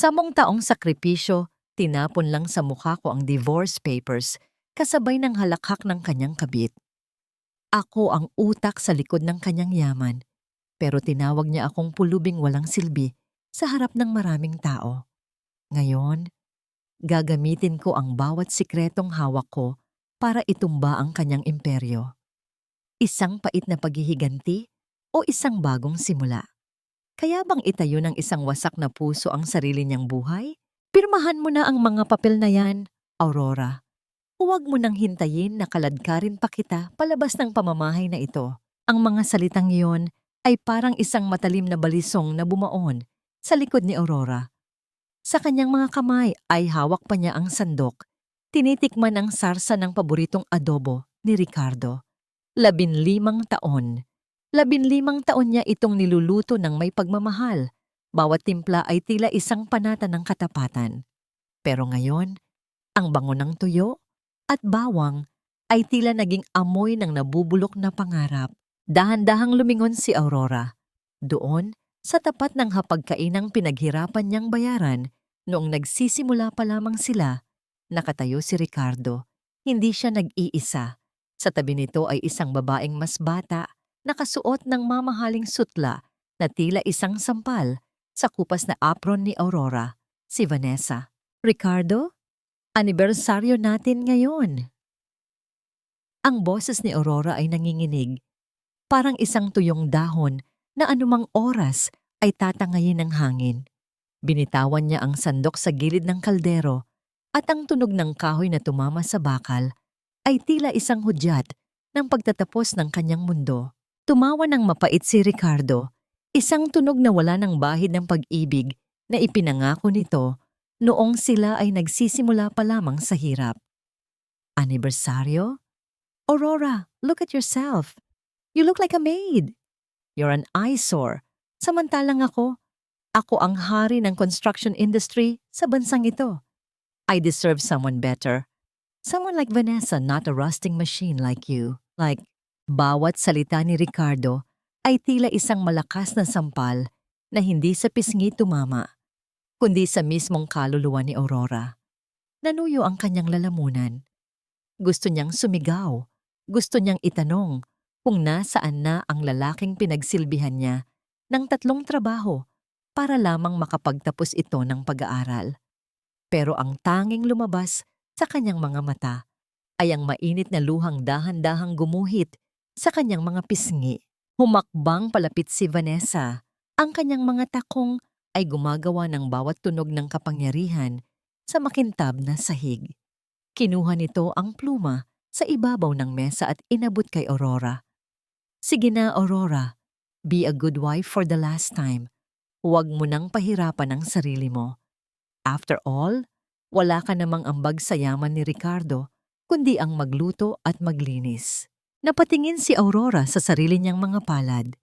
10 taong sakripisyo, tinapon lang sa mukha ko ang divorce papers kasabay ng halakhak ng kanyang kabit. Ako ang utak sa likod ng kanyang yaman, pero tinawag niya akong pulubing walang silbi sa harap ng maraming tao. Ngayon, gagamitin ko ang bawat sikretong hawak ko para itumba ang kanyang imperyo. Isang pait na paghihiganti o isang bagong simula? Kaya bang itayo ng isang wasak na puso ang sarili niyang buhay? Pirmahan mo na ang mga papel na yan, Aurora. Huwag mo nang hintayin na kaladkarin pa kita palabas ng pamamahay na ito. Ang mga salitang iyon ay parang isang matalim na balisong na bumaon sa likod ni Aurora. Sa kanyang mga kamay ay hawak pa niya ang sandok. Tinitikman ang sarsa ng paboritong adobo ni Ricardo. 15 taon. 15 taon niya itong niluluto ng may pagmamahal. Bawat timpla ay tila isang panata ng katapatan. Pero ngayon, ang bango ng tuyo at bawang ay tila naging amoy ng nabubulok na pangarap. Dahan-dahang lumingon si Aurora. Doon, sa tapat ng hapagkainang pinaghirapan niyang bayaran, noong nagsisimula pa lamang sila, nakatayo si Ricardo. Hindi siya nag-iisa. Sa tabi nito ay isang babaeng mas bata, nakasuot ng mamahaling sutla na tila isang sampal sa kupas na apron ni Aurora, si Vanessa. Ricardo, anibersaryo natin ngayon. Ang boses ni Aurora ay nanginginig, parang isang tuyong dahon na anumang oras ay tatangayin ng hangin. Binitawan niya ang sandok sa gilid ng kaldero at ang tunog ng kahoy na tumama sa bakal ay tila isang hudyat ng pagtatapos ng kanyang mundo. Tumawa ng mapait si Ricardo, isang tunog na wala ng bahid ng pag-ibig na ipinangako nito noong sila ay nagsisimula pa lamang sa hirap. Anibersaryo? Aurora, look at yourself. You look like a maid. You're an eyesore. Samantalang ako ang hari ng construction industry sa bansang ito. I deserve someone better. Someone like Vanessa, not a rusting machine like you. Bawat salita ni Ricardo ay tila isang malakas na sampal na hindi sa pisngi tumama, kundi sa mismong kaluluwa ni Aurora. Nanuyo ang kanyang lalamunan. Gusto niyang sumigaw. Gusto niyang itanong kung nasaan na ang lalaking pinagsilbihan niya ng 3 trabaho para lamang makapagtapos ito ng pag-aaral. Pero ang tanging lumabas sa kanyang mga mata ay ang mainit na luhang dahan-dahang gumuhit sa kanyang mga pisngi. Humakbang palapit si Vanessa. Ang kanyang mga takong ay gumagawa ng bawat tunog ng kapangyarihan sa makintab na sahig. Kinuha nito ang pluma sa ibabaw ng mesa at inabot kay Aurora. Sige na, Aurora. Be a good wife for the last time. Huwag mo nang pahirapan ang sarili mo. After all, wala ka namang ambag sa yaman ni Ricardo, kundi ang magluto at maglinis. Napatingin si Aurora sa sarili niyang mga palad.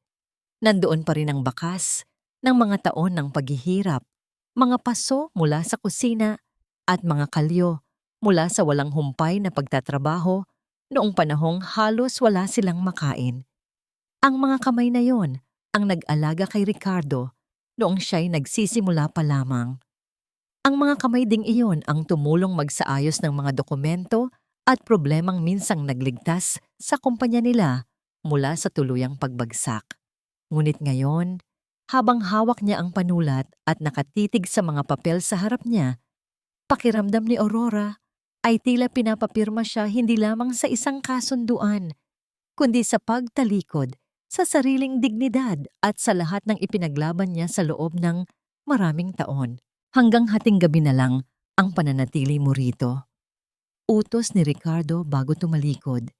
Nandoon pa rin ang bakas ng mga taon ng paghihirap, mga paso mula sa kusina at mga kalyo mula sa walang humpay na pagtatrabaho noong panahong halos wala silang makain. Ang mga kamay na yon ang nag-alaga kay Ricardo noong siya'y nagsisimula pa lamang. Ang mga kamay ding iyon ang tumulong magsaayos ng mga dokumento at problemang minsang nagligtas sa kumpanya nila mula sa tuluyang pagbagsak. Ngunit ngayon, habang hawak niya ang panulat at nakatitig sa mga papel sa harap niya, pakiramdam ni Aurora ay tila pinapapirma siya hindi lamang sa isang kasunduan, kundi sa pagtalikod sa sariling dignidad at sa lahat ng ipinaglaban niya sa loob ng maraming taon. Hanggang hating gabi na lang ang pananatili mo rito. Utos ni Ricardo bago tumalikod.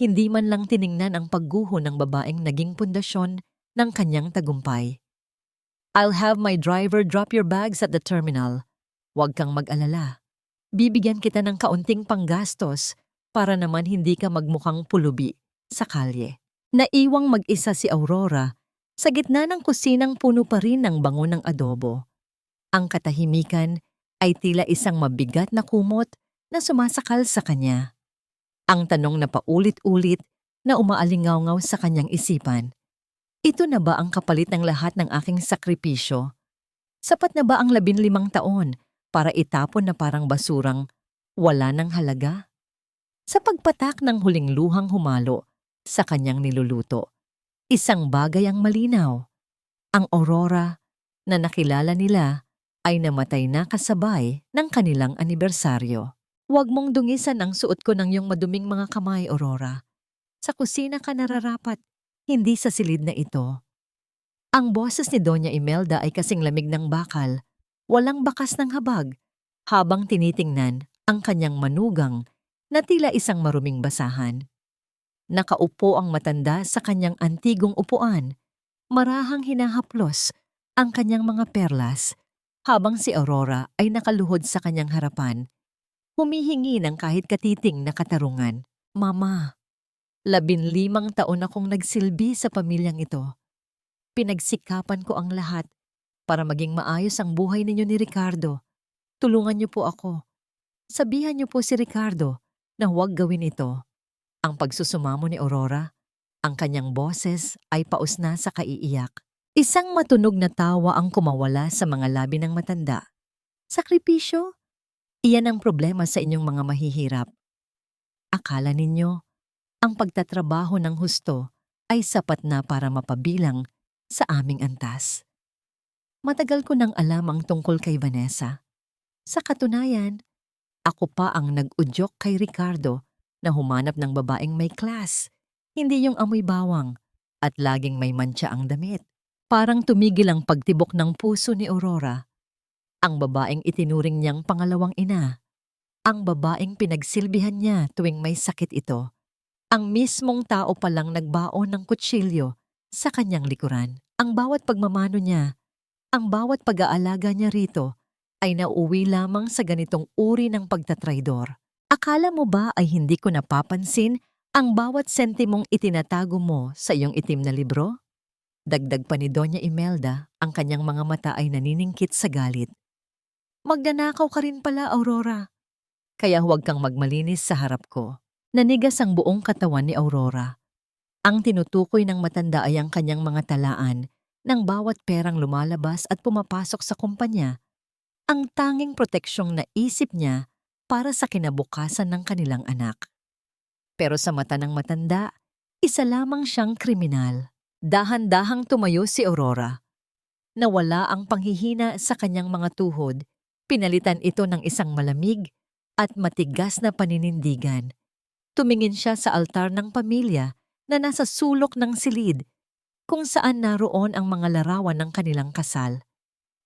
Hindi man lang tiningnan ang pagguho ng babaeng naging pundasyon ng kanyang tagumpay. I'll have my driver drop your bags at the terminal. Huwag kang mag-alala. Bibigyan kita ng kaunting panggastos para naman hindi ka magmukhang pulubi sa kalye. Naiwang mag-isa si Aurora sa gitna ng kusinang puno pa rin ng bango ng adobo. Ang katahimikan ay tila isang mabigat na kumot na sumasakal sa kanya. Ang tanong na paulit-ulit na umaalingaw-ngaw sa kanyang isipan, ito na ba ang kapalit ng lahat ng aking sakripisyo? Sapat na ba ang 15 taon para itapon na parang basurang wala ng halaga? Sa pagpatak ng huling luhang humalo sa kanyang niluluto, isang bagay ang malinaw. Ang Aurora na nakilala nila ay namatay na kasabay ng kanilang anibersaryo. Huwag mong dungisan ang suot ko ng iyong maduming mga kamay, Aurora. Sa kusina ka nararapat, hindi sa silid na ito. Ang boses ni Doña Imelda ay kasing lamig ng bakal, walang bakas ng habag, habang tinitingnan ang kanyang manugang na tila isang maruming basahan. Nakaupo ang matanda sa kanyang antigong upuan, marahang hinahaplos ang kanyang mga perlas, habang si Aurora ay nakaluhod sa kanyang harapan, humihingi ng kahit katiting na katarungan. Mama, 15 taon akong nagsilbi sa pamilyang ito. Pinagsikapan ko ang lahat para maging maayos ang buhay ninyo ni Ricardo. Tulungan niyo po ako. Sabihan niyo po si Ricardo na huwag gawin ito. Ang pagsusumamo ni Aurora, ang kanyang boses ay paus na sa kaiiyak. Isang matunog na tawa ang kumawala sa mga labi ng matanda. Sakripisyo? Iyan ang problema sa inyong mga mahihirap. Akala ninyo, ang pagtatrabaho ng husto ay sapat na para mapabilang sa aming antas. Matagal ko nang alam ang tungkol kay Vanessa. Sa katunayan, ako pa ang nag-udyok kay Ricardo na humanap ng babaeng may class, hindi yung amoy bawang at laging may mantsa ang damit. Parang tumigil ang pagtibok ng puso ni Aurora. Ang babaeng itinuring niyang pangalawang ina. Ang babaeng pinagsilbihan niya tuwing may sakit ito. Ang mismong tao palang nagbaon ng kutsilyo sa kanyang likuran. Ang bawat pagmamano niya, ang bawat pag-aalaga niya rito ay nauuwi lamang sa ganitong uri ng pagtatraidor. Akala mo ba ay hindi ko napapansin ang bawat sentimong itinatago mo sa iyong itim na libro? Dagdag pa ni Doña Imelda, ang kanyang mga mata ay naniningkit sa galit. Magnanakaw ka rin pala, Aurora. Kaya huwag kang magmalinis sa harap ko. Nanigas ang buong katawan ni Aurora. Ang tinutukoy ng matanda ay ang kanyang mga talaan ng bawat perang lumalabas at pumapasok sa kumpanya. Ang tanging proteksyong naisip niya para sa kinabukasan ng kanilang anak. Pero sa mata ng matanda, isa lamang siyang kriminal. Dahan-dahang tumayo si Aurora. Nawala ang panghihina sa kanyang mga tuhod, pinalitan ito ng isang malamig at matigas na paninindigan. Tumingin siya sa altar ng pamilya na nasa sulok ng silid, kung saan naroon ang mga larawan ng kanilang kasal.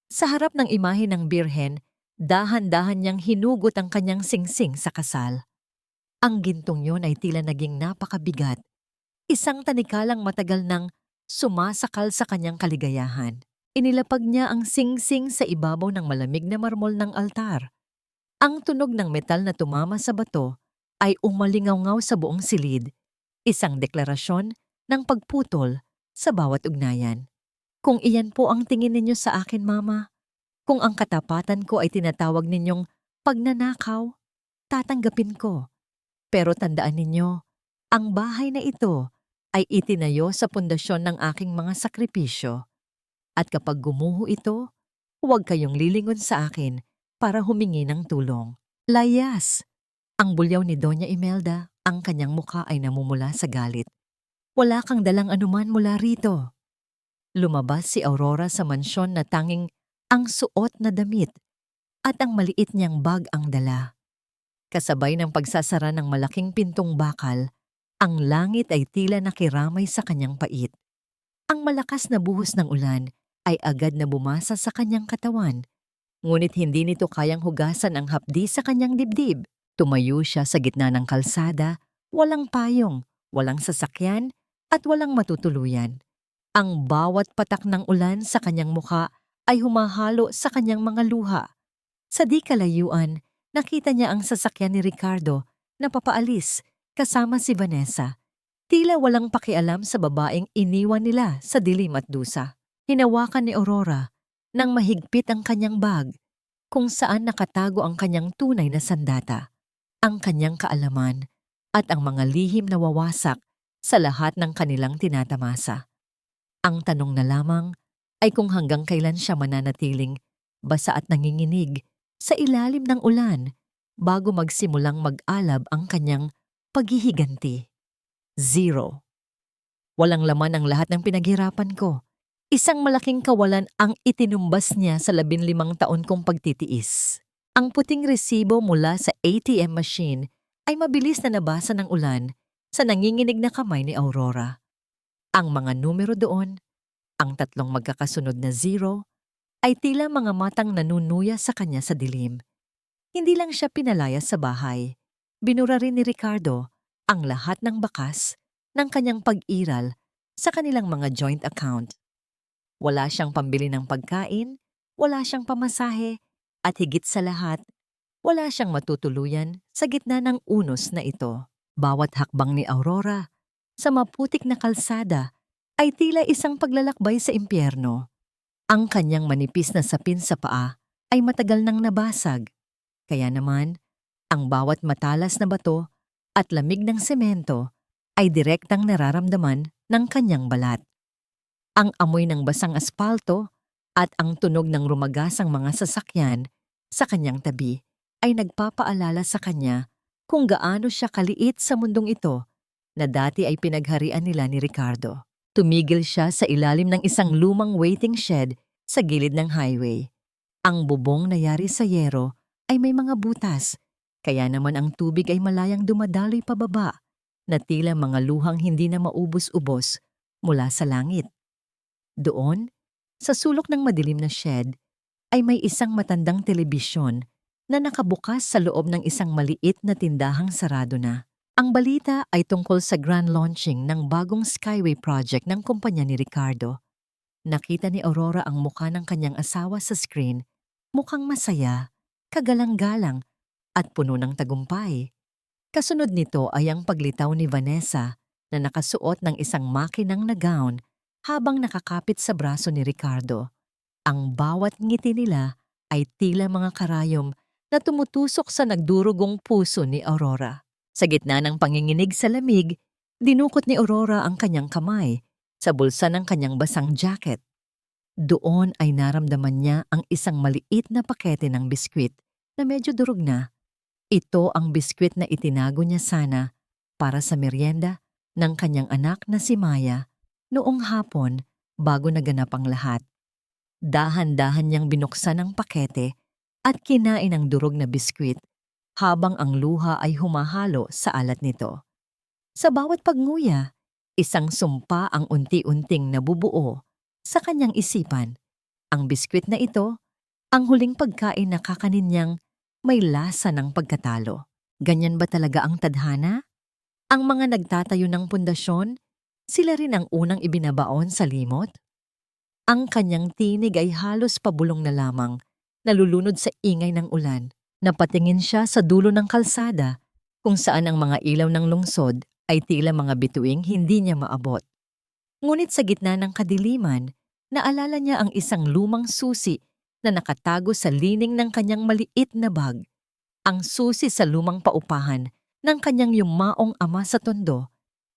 Sa harap ng imahe ng birhen, dahan-dahan niyang hinugot ang kanyang singsing sa kasal. Ang gintong yun ay tila naging napakabigat. Isang tanikalang matagal nang sumasakal sa kanyang kaligayahan. Inilapag niya ang singsing sa ibabaw ng malamig na marmol ng altar. Ang tunog ng metal na tumama sa bato ay umalingaw-ngaw sa buong silid, isang deklarasyon ng pagputol sa bawat ugnayan. Kung iyan po ang tingin ninyo sa akin, Mama, kung ang katapatan ko ay tinatawag ninyong pagnanakaw, tatanggapin ko. Pero tandaan ninyo, ang bahay na ito ay itinayo sa pundasyon ng aking mga sakripisyo. At kapag gumuho ito, huwag kayong lilingon sa akin para humingi ng tulong. Layas! Ang bulyaw ni Doña Imelda, ang kanyang mukha ay namumula sa galit. Wala kang dalang anuman mula rito. Lumabas si Aurora sa mansyon na tanging ang suot na damit at ang maliit niyang bag ang dala. Kasabay ng pagsasara ng malaking pintong bakal, ang langit ay tila nakiramay sa kanyang pait. Ang malakas na buhos ng ulan ay agad na bumasa sa kanyang katawan, ngunit hindi nito kayang hugasan ang hapdi sa kanyang dibdib. Tumayo siya sa gitna ng kalsada, walang payong, walang sasakyan, at walang matutuluyan. Ang bawat patak ng ulan sa kanyang mukha ay humahalo sa kanyang mga luha. Sa di kalayuan, nakita niya ang sasakyan ni Ricardo na papaalis kasama si Vanessa. Tila walang pakialam sa babaeng iniwan nila sa dilim at dusa. Hinawakan ni Aurora nang mahigpit ang kanyang bag, kung saan nakatago ang kanyang tunay na sandata, ang kanyang kaalaman at ang mga lihim na wawasak sa lahat ng kanilang tinatamasa. Ang tanong na lamang ay kung hanggang kailan siya mananatiling basa at nanginginig, sa ilalim ng ulan, bago magsimulang mag-alab ang kanyang paghihiganti. 0. Walang laman ang lahat ng pinaghirapan ko. Isang malaking kawalan ang itinumbas niya sa 15 taon kong pagtitiis. Ang puting resibo mula sa ATM machine ay mabilis na nabasa ng ulan sa nanginginig na kamay ni Aurora. Ang mga numero doon, ang 3 magkakasunod na 0, ay tila mga matang nanunuya sa kanya sa dilim. Hindi lang siya pinalaya sa bahay. Binura rin ni Ricardo ang lahat ng bakas ng kanyang pag-iral sa kanilang mga joint account. Wala siyang pambili ng pagkain, wala siyang pamasahe, at higit sa lahat, wala siyang matutuluyan sa gitna ng unos na ito. Bawat hakbang ni Aurora sa maputik na kalsada ay tila isang paglalakbay sa impyerno. Ang kanyang manipis na sapin sa paa ay matagal nang nabasag. Kaya naman, ang bawat matalas na bato at lamig ng semento ay direktang nararamdaman ng kanyang balat. Ang amoy ng basang aspalto at ang tunog ng rumagasang mga sasakyan sa kanyang tabi ay nagpapaalala sa kanya kung gaano siya kaliit sa mundong ito na dati ay pinagharian nila ni Ricardo. Tumigil siya sa ilalim ng isang lumang waiting shed sa gilid ng highway. Ang bubong na yari sa yero ay may mga butas, kaya naman ang tubig ay malayang dumadaloy pababa na tila mga luhang hindi na maubos-ubos mula sa langit. Doon, sa sulok ng madilim na shed, ay may isang matandang telebisyon na nakabukas sa loob ng isang maliit na tindahang sarado na. Ang balita ay tungkol sa grand launching ng bagong Skyway project ng kumpanya ni Ricardo. Nakita ni Aurora ang mukha ng kanyang asawa sa screen, mukhang masaya, kagalang-galang, at puno ng tagumpay. Kasunod nito ay ang paglitaw ni Vanessa na nakasuot ng isang makinang na gown habang nakakapit sa braso ni Ricardo. Ang bawat ngiti nila ay tila mga karayom na tumutusok sa nagdurugong puso ni Aurora. Sa gitna ng panginginig sa lamig, dinukot ni Aurora ang kanyang kamay sa bulsa ng kanyang basang jacket. Doon ay naramdaman niya ang isang maliit na pakete ng biskwit na medyo durog na. Ito ang biskwit na itinago niya sana para sa merienda ng kanyang anak na si Maya noong hapon bago naganap ang lahat. Dahan-dahan niyang binuksan ang pakete at kinain ang durog na biskwit habang ang luha ay humahalo sa alat nito. Sa bawat pagnguya, isang sumpa ang unti-unting nabubuo sa kanyang isipan. Ang biskwit na ito, ang huling pagkain na kakanin niyang may lasa ng pagkatalo. Ganyan ba talaga ang tadhana? Ang mga nagtatayo ng pundasyon, sila rin ang unang ibinabaon sa limot? Ang kanyang tinig ay halos pabulong na lamang, nalulunod sa ingay ng ulan. Napatingin siya sa dulo ng kalsada kung saan ang mga ilaw ng lungsod ay tila mga bituing hindi niya maabot. Ngunit sa gitna ng kadiliman, naalala niya ang isang lumang susi na nakatago sa lining ng kanyang maliit na bag. Ang susi sa lumang paupahan ng kanyang yumaong ama sa Tondo,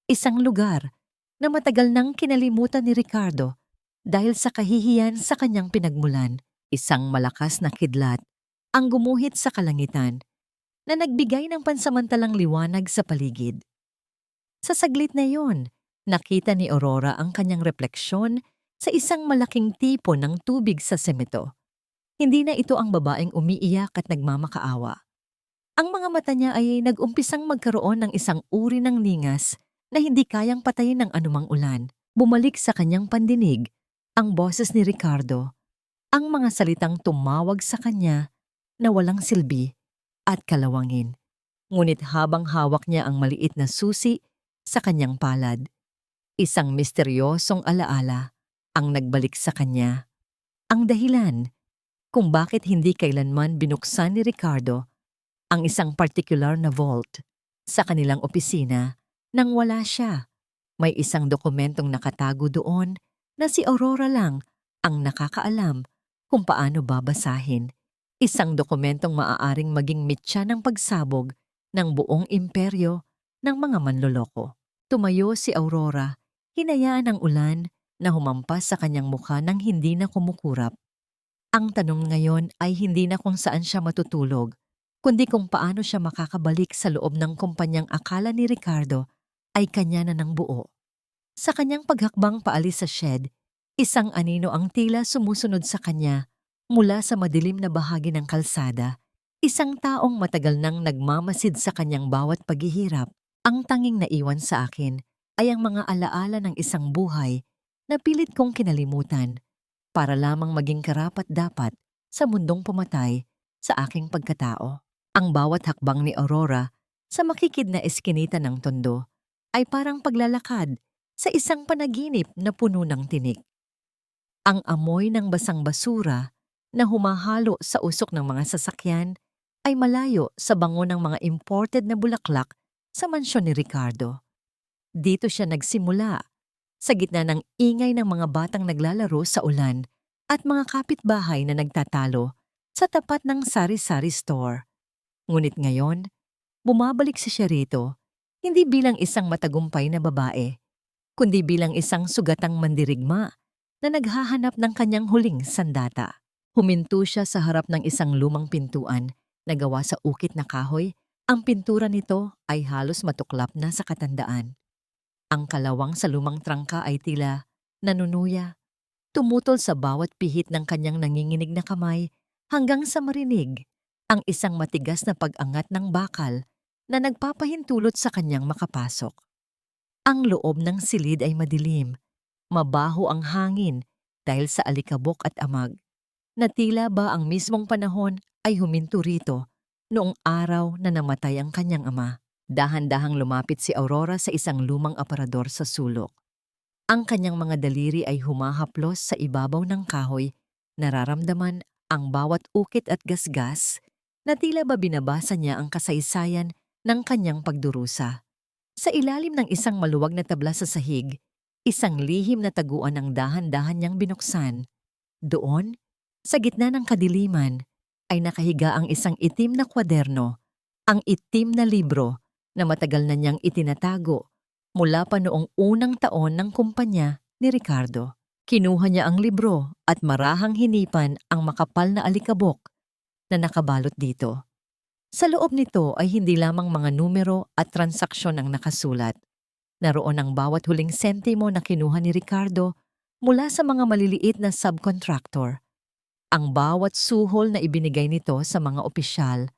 isang lugar na matagal nang kinalimutan ni Ricardo dahil sa kahihiyan sa kanyang pinagmulan. Isang malakas na kidlat ang gumuhit sa kalangitan na nagbigay ng pansamantalang liwanag sa paligid. Sa saglit na iyon, nakita ni Aurora ang kanyang refleksyon sa isang malaking tipo ng tubig sa semento. Hindi na ito ang babaeng umiiyak at nagmamakaawa. Ang mga mata niya ay nag-umpisang magkaroon ng isang uri ng ningas na hindi kayang patayin ng anumang ulan. Bumalik sa kanyang pandinig ang boses ni Ricardo, ang mga salitang tumawag sa kanya na walang silbi at kalawangin. Ngunit habang hawak niya ang maliit na susi sa kanyang palad, isang misteryosong alaala ang nagbalik sa kanya. Ang dahilan kung bakit hindi kailanman binuksan ni Ricardo ang isang particular na vault sa kanilang opisina nang wala siya. May isang dokumentong nakatago doon na si Aurora lang ang nakakaalam kung paano babasahin. Isang dokumentong maaaring maging mitya ng pagsabog ng buong imperyo ng mga manloloko. Tumayo si Aurora, hinayaan ang ulan na humampas sa kanyang mukha nang hindi na kumukurap. Ang tanong ngayon ay hindi na kung saan siya matutulog, kundi kung paano siya makakabalik sa loob ng kumpanyang akala ni Ricardo ay kanya na ng buo. Sa kanyang paghakbang paalis sa shed, isang anino ang tila sumusunod sa kanya mula sa madilim na bahagi ng kalsada. Isang taong matagal nang nagmamasid sa kanyang bawat paghihirap. Ang tanging naiwan sa akin ay ang mga alaala ng isang buhay na pilit kong kinalimutan para lamang maging karapat-dapat sa mundong pumatay sa aking pagkatao. Ang bawat hakbang ni Aurora sa makikid na eskinita ng tondo ay parang paglalakad sa isang panaginip na puno ng tinik. Ang amoy ng basang basura na humahalo sa usok ng mga sasakyan ay malayo sa bango ng mga imported na bulaklak sa mansyon ni Ricardo. Dito siya nagsimula, sa gitna ng ingay ng mga batang naglalaro sa ulan at mga kapitbahay na nagtatalo sa tapat ng sari-sari store. Ngunit ngayon, bumabalik si siya rito, hindi bilang isang matagumpay na babae, kundi bilang isang sugatang mandirigma na naghahanap ng kanyang huling sandata. Huminto siya sa harap ng isang lumang pintuan na gawa sa ukit na kahoy. Ang pintura nito ay halos matuklap na sa katandaan. Ang kalawang sa lumang trangka ay tila nanunuya, tumutol sa bawat pihit ng kanyang nanginginig na kamay hanggang sa marinig ang isang matigas na pag-angat ng bakal na nagpapahintulot sa kanyang makapasok. Ang loob ng silid ay madilim, mabaho ang hangin dahil sa alikabok at amag, na tila ba ang mismong panahon ay huminto rito noong araw na namatay ang kanyang ama. Dahan-dahang lumapit si Aurora sa isang lumang aparador sa sulok. Ang kanyang mga daliri ay humahaplos sa ibabaw ng kahoy, nararamdaman ang bawat ukit at gasgas na tila ba binabasa niya ang kasaysayan ng kanyang pagdurusa. Sa ilalim ng isang maluwag na tabla sa sahig, isang lihim na taguan ang dahan-dahan niyang binuksan. Doon, sa gitna ng kadiliman, ay nakahiga ang isang itim na kwaderno, ang itim na libro na matagal na niyang itinatago mula pa noong unang taon ng kumpanya ni Ricardo. Kinuha niya ang libro at marahang hinipan ang makapal na alikabok na nakabalot dito. Sa loob nito ay hindi lamang mga numero at transaksyon ang nakasulat. Naroon ang bawat huling sentimo na kinuha ni Ricardo mula sa mga maliliit na subcontractor, ang bawat suhol na ibinigay nito sa mga opisyal,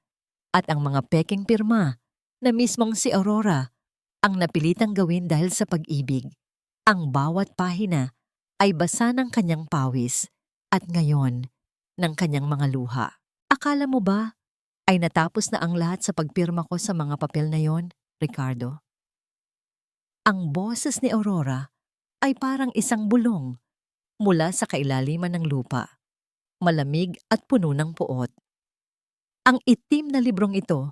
at ang mga peking pirma na mismong si Aurora ang napilitang gawin dahil sa pag-ibig. Ang bawat pahina ay basa ng kanyang pawis at ngayon ng kanyang mga luha. Akala mo ba ay natapos na ang lahat sa pagpirma ko sa mga papel na yon, Ricardo? Ang boses ni Aurora ay parang isang bulong mula sa kailaliman ng lupa, malamig at puno ng puot. Ang itim na librong ito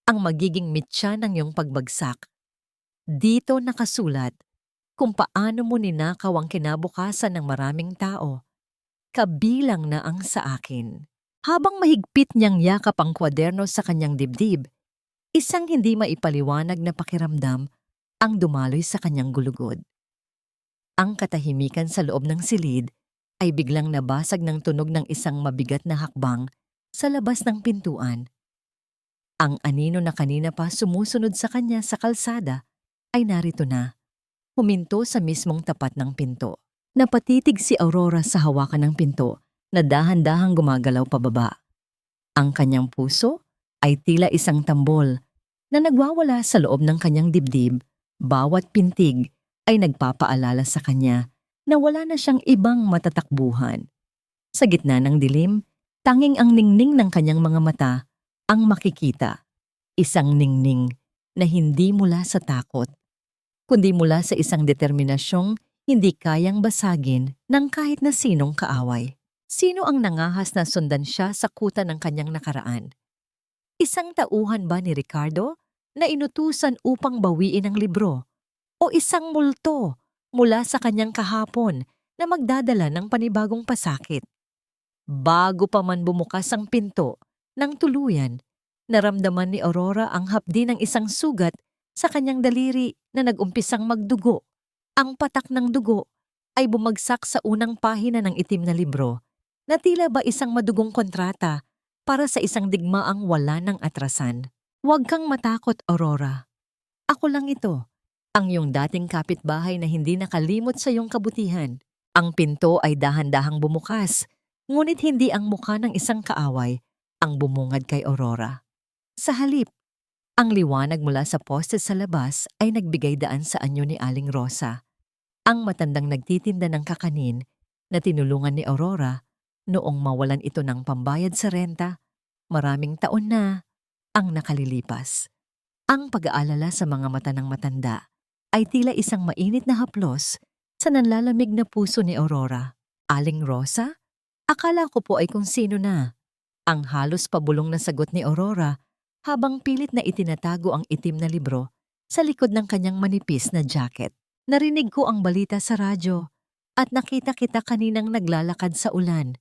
ang magiging mitya ng iyong pagbagsak. Dito nakasulat kung paano mo ninakaw ang kinabukasan ng maraming tao, kabilang na ang sa akin. Habang mahigpit niyang yakap ang kwaderno sa kanyang dibdib, isang hindi maipaliwanag na pakiramdam ang dumaloy sa kanyang gulugod. Ang katahimikan sa loob ng silid ay biglang nabasag ng tunog ng isang mabigat na hakbang sa labas ng pintuan. Ang anino na kanina pa sumusunod sa kanya sa kalsada ay narito na, huminto sa mismong tapat ng pinto. Napatitig si Aurora sa hawakan ng pinto na dahan-dahang gumagalaw pababa. Ang kanyang puso ay tila isang tambol na nagwawala sa loob ng kanyang dibdib. Bawat pintig ay nagpapaalala sa kanya na wala na siyang ibang matatakbuhan. Sa gitna ng dilim, tanging ang ningning ng kanyang mga mata ang makikita. Isang ningning na hindi mula sa takot, kundi mula sa isang determinasyong hindi kayang basagin ng kahit na sinong kaaway. Sino ang nangahas na sundan siya sa kuta ng kanyang nakaraan? Isang tauhan ba ni Ricardo na inutusan upang bawiin ang libro? O isang multo mula sa kanyang kahapon na magdadala ng panibagong pasakit? Bago pa man bumukas ang pinto ng tuluyan, naramdaman ni Aurora ang hapdi ng isang sugat sa kanyang daliri na nag-umpisang magdugo. Ang patak ng dugo ay bumagsak sa unang pahina ng itim na libro na tila ba isang madugong kontrata para sa isang digmaang wala ng atrasan. Huwag kang matakot, Aurora. Ako lang ito, ang iyong dating kapitbahay na hindi nakalimot sa iyong kabutihan. Ang pinto ay dahan-dahang bumukas, ngunit hindi ang mukha ng isang kaaway ang bumungad kay Aurora. Sa halip, ang liwanag mula sa poste sa labas ay nagbigay daan sa anyo ni Aling Rosa, ang matandang nagtitinda ng kakanin na tinulungan ni Aurora noong mawalan ito ng pambayad sa renta. Maraming taon na ang nakalilipas. Ang pag-aalala sa mga mata ng matanda ay tila isang mainit na haplos sa nanlalamig na puso ni Aurora. Aling Rosa? Akala ko po ay kung sino na. Ang halos pabulong na sagot ni Aurora habang pilit na itinatago ang itim na libro sa likod ng kanyang manipis na jacket. Narinig ko ang balita sa radyo at nakita kita kaninang naglalakad sa ulan.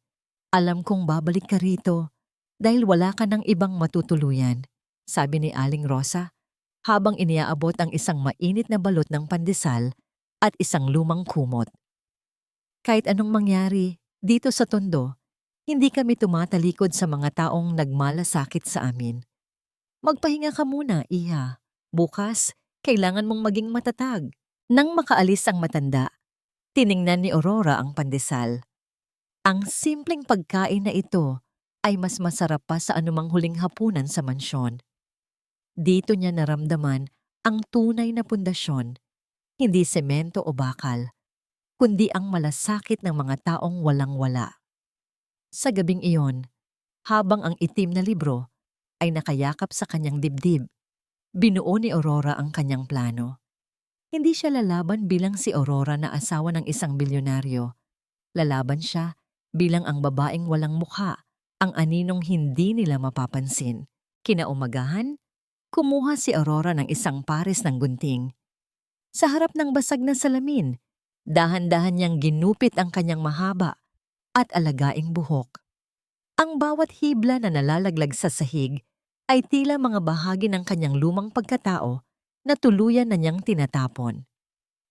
Alam kong babalik ka rito dahil wala ka ng ibang matutuluyan, sabi ni Aling Rosa habang iniaabot ang isang mainit na balot ng pandesal at isang lumang kumot. Kahit anong mangyari, dito sa Tondo, hindi kami tumatalikod sa mga taong nagmalasakit sa amin. Magpahinga ka muna, iha. Bukas, kailangan mong maging matatag. Nang makaalis ang matanda, tiningnan ni Aurora ang pandesal. Ang simpleng pagkain na ito ay mas masarap pa sa anumang huling hapunan sa mansyon. Dito niya naramdaman ang tunay na pundasyon, hindi semento o bakal, kundi ang malasakit ng mga taong walang-wala. Sa gabing iyon, habang ang itim na libro ay nakayakap sa kanyang dibdib, binuo ni Aurora ang kanyang plano. Hindi siya lalaban bilang si Aurora na asawa ng isang bilyonaryo. Lalaban siya bilang ang babaeng walang mukha, ang aninong hindi nila mapapansin. Kinaumagahan, kumuha si Aurora ng isang pares ng gunting. Sa harap ng basag na salamin, dahan-dahan niyang ginupit ang kanyang mahaba at alagaing buhok. Ang bawat hibla na nalalaglag sa sahig ay tila mga bahagi ng kanyang lumang pagkatao na tuluyan na niyang tinatapon.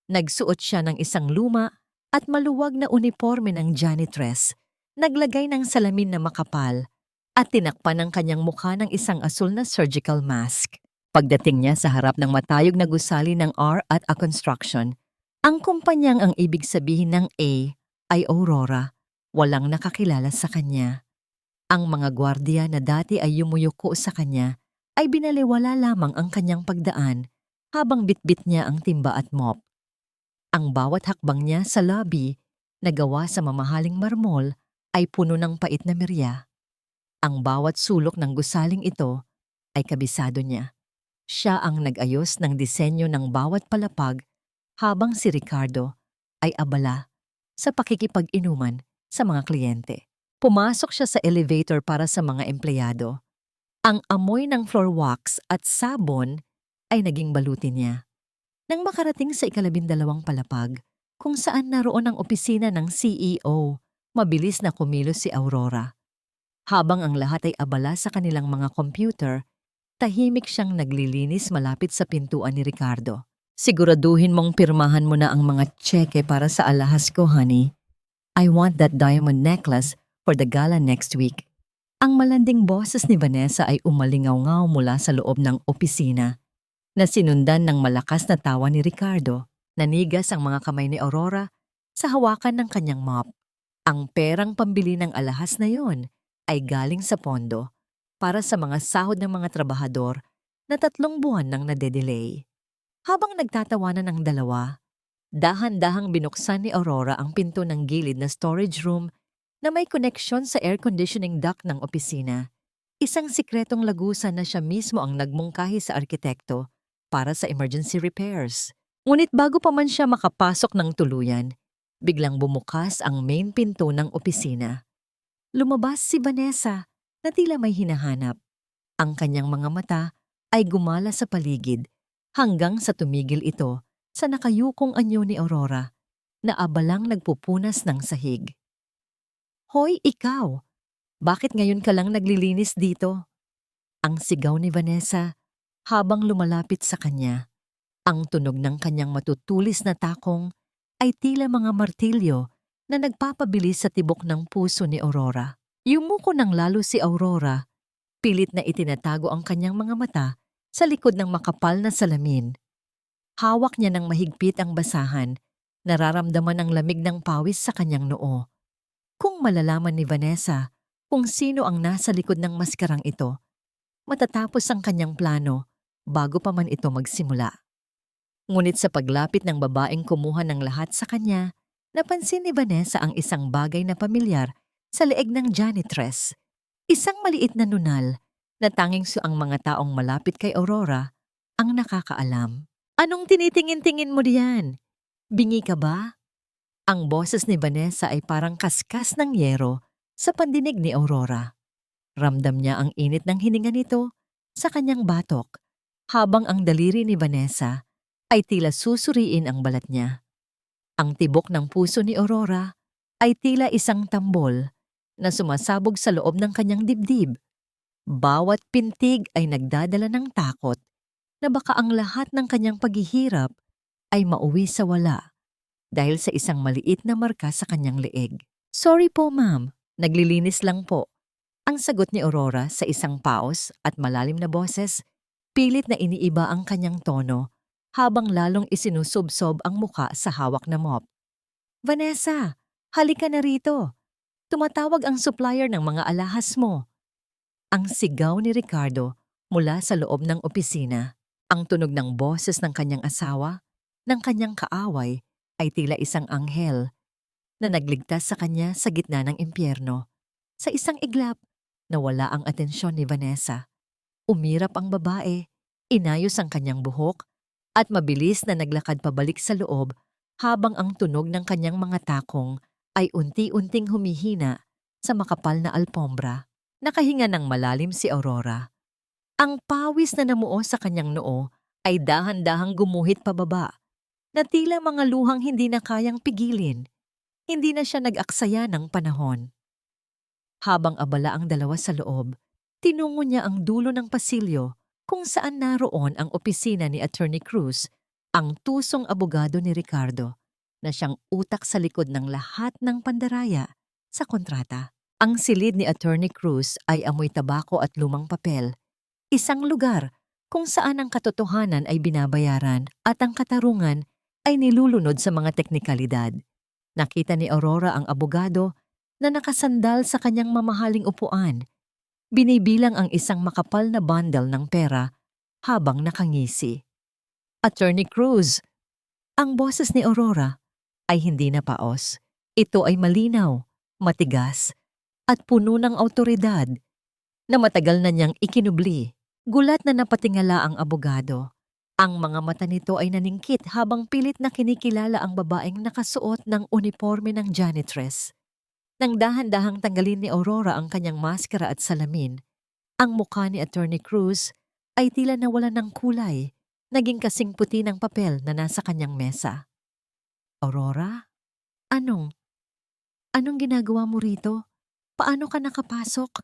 Nagsuot siya ng isang luma at maluwag na uniforme ng janitress, naglagay ng salamin na makapal at tinakpan ang kanyang mukha ng isang asul na surgical mask. Pagdating niya sa harap ng matayog na gusali ng R at A Construction, ang kumpanyang ang ibig sabihin ng A ay Aurora, walang nakakilala sa kanya. Ang mga gwardiya na dati ay yumuyuko sa kanya ay binaliwala lamang ang kanyang pagdaan habang bitbit niya ang timba at mop. Ang bawat hakbang niya sa lobby na gawa sa mamahaling marmol ay puno ng pait na mirya. Ang bawat sulok ng gusaling ito ay kabisado niya. Siya ang nag-ayos ng disenyo ng bawat palapag habang si Ricardo ay abala sa pakikipag-inuman sa mga kliyente. Pumasok siya sa elevator para sa mga empleyado. Ang amoy ng floor wax at sabon ay naging balutin niya. Nang makarating sa 12 palapag, kung saan naroon ang opisina ng CEO, mabilis na kumilos si Aurora. Habang ang lahat ay abala sa kanilang mga computer, tahimik siyang naglilinis malapit sa pintuan ni Ricardo. Siguraduhin mong pirmahan mo na ang mga tseke para sa alahas ko, honey. I want that diamond necklace for the gala next week. Ang malanding boses ni Vanessa ay umalingaw-ngaw mula sa loob ng opisina, na sinundan ng malakas na tawa ni Ricardo. Nanigas ang mga kamay ni Aurora sa hawakan ng kanyang mop. Ang perang pambili ng alahas na yon ay galing sa pondo para sa mga sahod ng mga trabahador na 3 buwan nang nade-delay. Habang nagtatawanan ang dalawa, dahan-dahang binuksan ni Aurora ang pinto ng gilid na storage room na may koneksyon sa air conditioning duct ng opisina. Isang sikretong lagusan na siya mismo ang nagmungkahi sa arkitekto para sa emergency repairs. Ngunit bago pa man siya makapasok ng tuluyan, biglang bumukas ang main pinto ng opisina. Lumabas si Vanessa na tila may hinahanap. Ang kanyang mga mata ay gumala sa paligid hanggang sa tumigil ito sa nakayukong anyo ni Aurora na abalang nagpupunas ng sahig. Hoy, ikaw! Bakit ngayon ka lang naglilinis dito? Ang sigaw ni Vanessa habang lumalapit sa kanya. Ang tunog ng kanyang matutulis na takong ay tila mga martilyo na nagpapabilis sa tibok ng puso ni Aurora. Yumuko ng lalo si Aurora, pilit na itinatago ang kanyang mga mata sa likod ng makapal na salamin. Hawak niya ng mahigpit ang basahan, nararamdaman ang lamig ng pawis sa kanyang noo. Kung malalaman ni Vanessa kung sino ang nasa likod ng maskarang ito, matatapos ang kanyang plano bago pa man ito magsimula. Ngunit sa paglapit ng babaeng kumuha ng lahat sa kanya, napansin ni Vanessa ang isang bagay na pamilyar sa leeg ng janitress. Isang maliit na nunal na tanging ang mga taong malapit kay Aurora ang nakakaalam. Anong tinitingin-tingin mo diyan? Bingi ka ba? Ang boses ni Vanessa ay parang kaskas ng yero sa pandinig ni Aurora. Ramdam niya ang init ng hininga nito sa kanyang batok, habang ang daliri ni Vanessa ay tila susuriin ang balat niya. Ang tibok ng puso ni Aurora ay tila isang tambol na sumasabog sa loob ng kanyang dibdib. Bawat pintig ay nagdadala ng takot na baka ang lahat ng kanyang paghihirap ay mauwi sa wala dahil sa isang maliit na marka sa kanyang leeg. Sorry po ma'am, naglilinis lang po. Ang sagot ni Aurora sa isang paos at malalim na boses, pilit na iniiba ang kanyang tono habang lalong isinusubsob ang muka sa hawak na mop. Vanessa, halika na rito. Tumatawag ang supplier ng mga alahas mo. Ang sigaw ni Ricardo mula sa loob ng opisina. Ang tunog ng boses ng kanyang asawa, ng kanyang kaaway, ay tila isang anghel na nagligtas sa kanya sa gitna ng impyerno. Sa isang iglap, nawala ang atensyon ni Vanessa. Umirap ang babae, inayos ang kanyang buhok, at mabilis na naglakad pabalik sa loob habang ang tunog ng kanyang mga takong ay unti-unting humihina sa makapal na alpombra. Nakahinga ng malalim si Aurora. Ang pawis na namuo sa kanyang noo ay dahan-dahang gumuhit pababa, na tila mga luhang hindi na kayang pigilin. Hindi na siya nag-aksaya ng panahon. Habang abala ang dalawa sa loob, tinungo niya ang dulo ng pasilyo kung saan naroon ang opisina ni Attorney Cruz, ang tusong abogado ni Ricardo, na siyang utak sa likod ng lahat ng pandaraya sa kontrata. Ang silid ni Attorney Cruz ay amoy tabako at lumang papel, isang lugar kung saan ang katotohanan ay binabayaran at ang katarungan ay nilulunod sa mga teknikalidad. Nakita ni Aurora ang abogado na nakasandal sa kanyang mamahaling upuan. Binibilang ang isang makapal na bundle ng pera habang nakangisi. Attorney Cruz, ang boses ni Aurora ay hindi na paos. Ito ay malinaw, matigas, at puno ng awtoridad na matagal na niyang ikinubli. Gulat na napatingala ang abogado. Ang mga mata nito ay naningkit habang pilit na kinikilala ang babaeng nakasuot ng uniforme ng janitress. Nang dahan-dahang tanggalin ni Aurora ang kanyang maskara at salamin, ang mukha ni Attorney Cruz ay tila nawala ng kulay, naging kasing puti ng papel na nasa kanyang mesa. Aurora? Anong ginagawa mo rito? Paano ka nakapasok?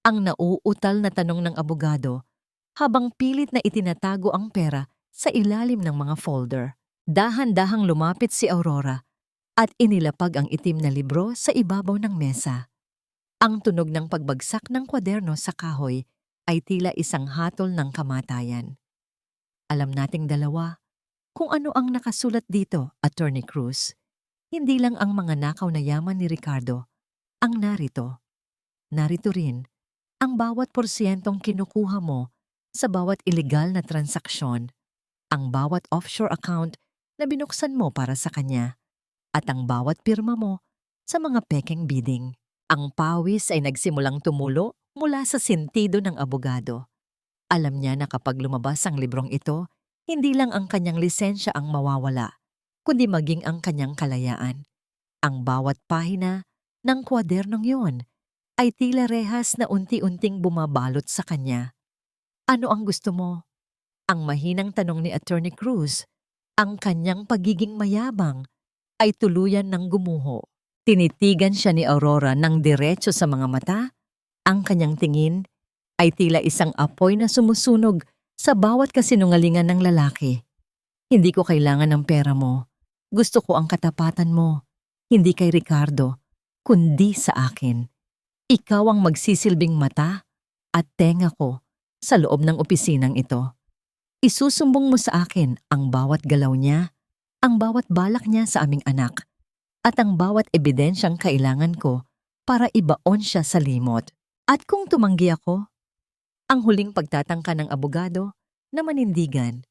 Ang nauutal na tanong ng abogado habang pilit na itinatago ang pera sa ilalim ng mga folder. Dahan-dahang lumapit si Aurora at inilapag ang itim na libro sa ibabaw ng mesa. Ang tunog ng pagbagsak ng kwaderno sa kahoy ay tila isang hatol ng kamatayan. Alam nating dalawa kung ano ang nakasulat dito, Attorney Cruz. Hindi lang ang mga nakaw na yaman ni Ricardo ang narito. Narito rin ang bawat porsyentong kinukuha mo sa bawat ilegal na transaksyon, ang bawat offshore account na binuksan mo para sa kanya, at ang bawat pirma mo sa mga pekeng bidding. Ang pawis ay nagsimulang tumulo mula sa sentido ng abogado. Alam niya na kapag lumabas ang librong ito, hindi lang ang kanyang lisensya ang mawawala, kundi maging ang kanyang kalayaan. Ang bawat pahina ng kwadernong yun ay tila rehas na unti-unting bumabalot sa kanya. Ano ang gusto mo? Ang mahinang tanong ni Attorney Cruz. Ang kanyang pagiging mayabang ay tuluyan ng gumuho. Tinitigan siya ni Aurora ng diretso sa mga mata. Ang kanyang tingin ay tila isang apoy na sumusunog sa bawat kasinungalingan ng lalaki. Hindi ko kailangan ng pera mo. Gusto ko ang katapatan mo. Hindi kay Ricardo, kundi sa akin. Ikaw ang magsisilbing mata at tenga ko sa loob ng opisinang ito. Isusumbong mo sa akin ang bawat galaw niya, ang bawat balak niya sa aming anak, at ang bawat ebidensyang kailangan ko para ibaon siya sa limot. At kung tumanggi ako, ang huling pagtatangka ng abogado na manindigan.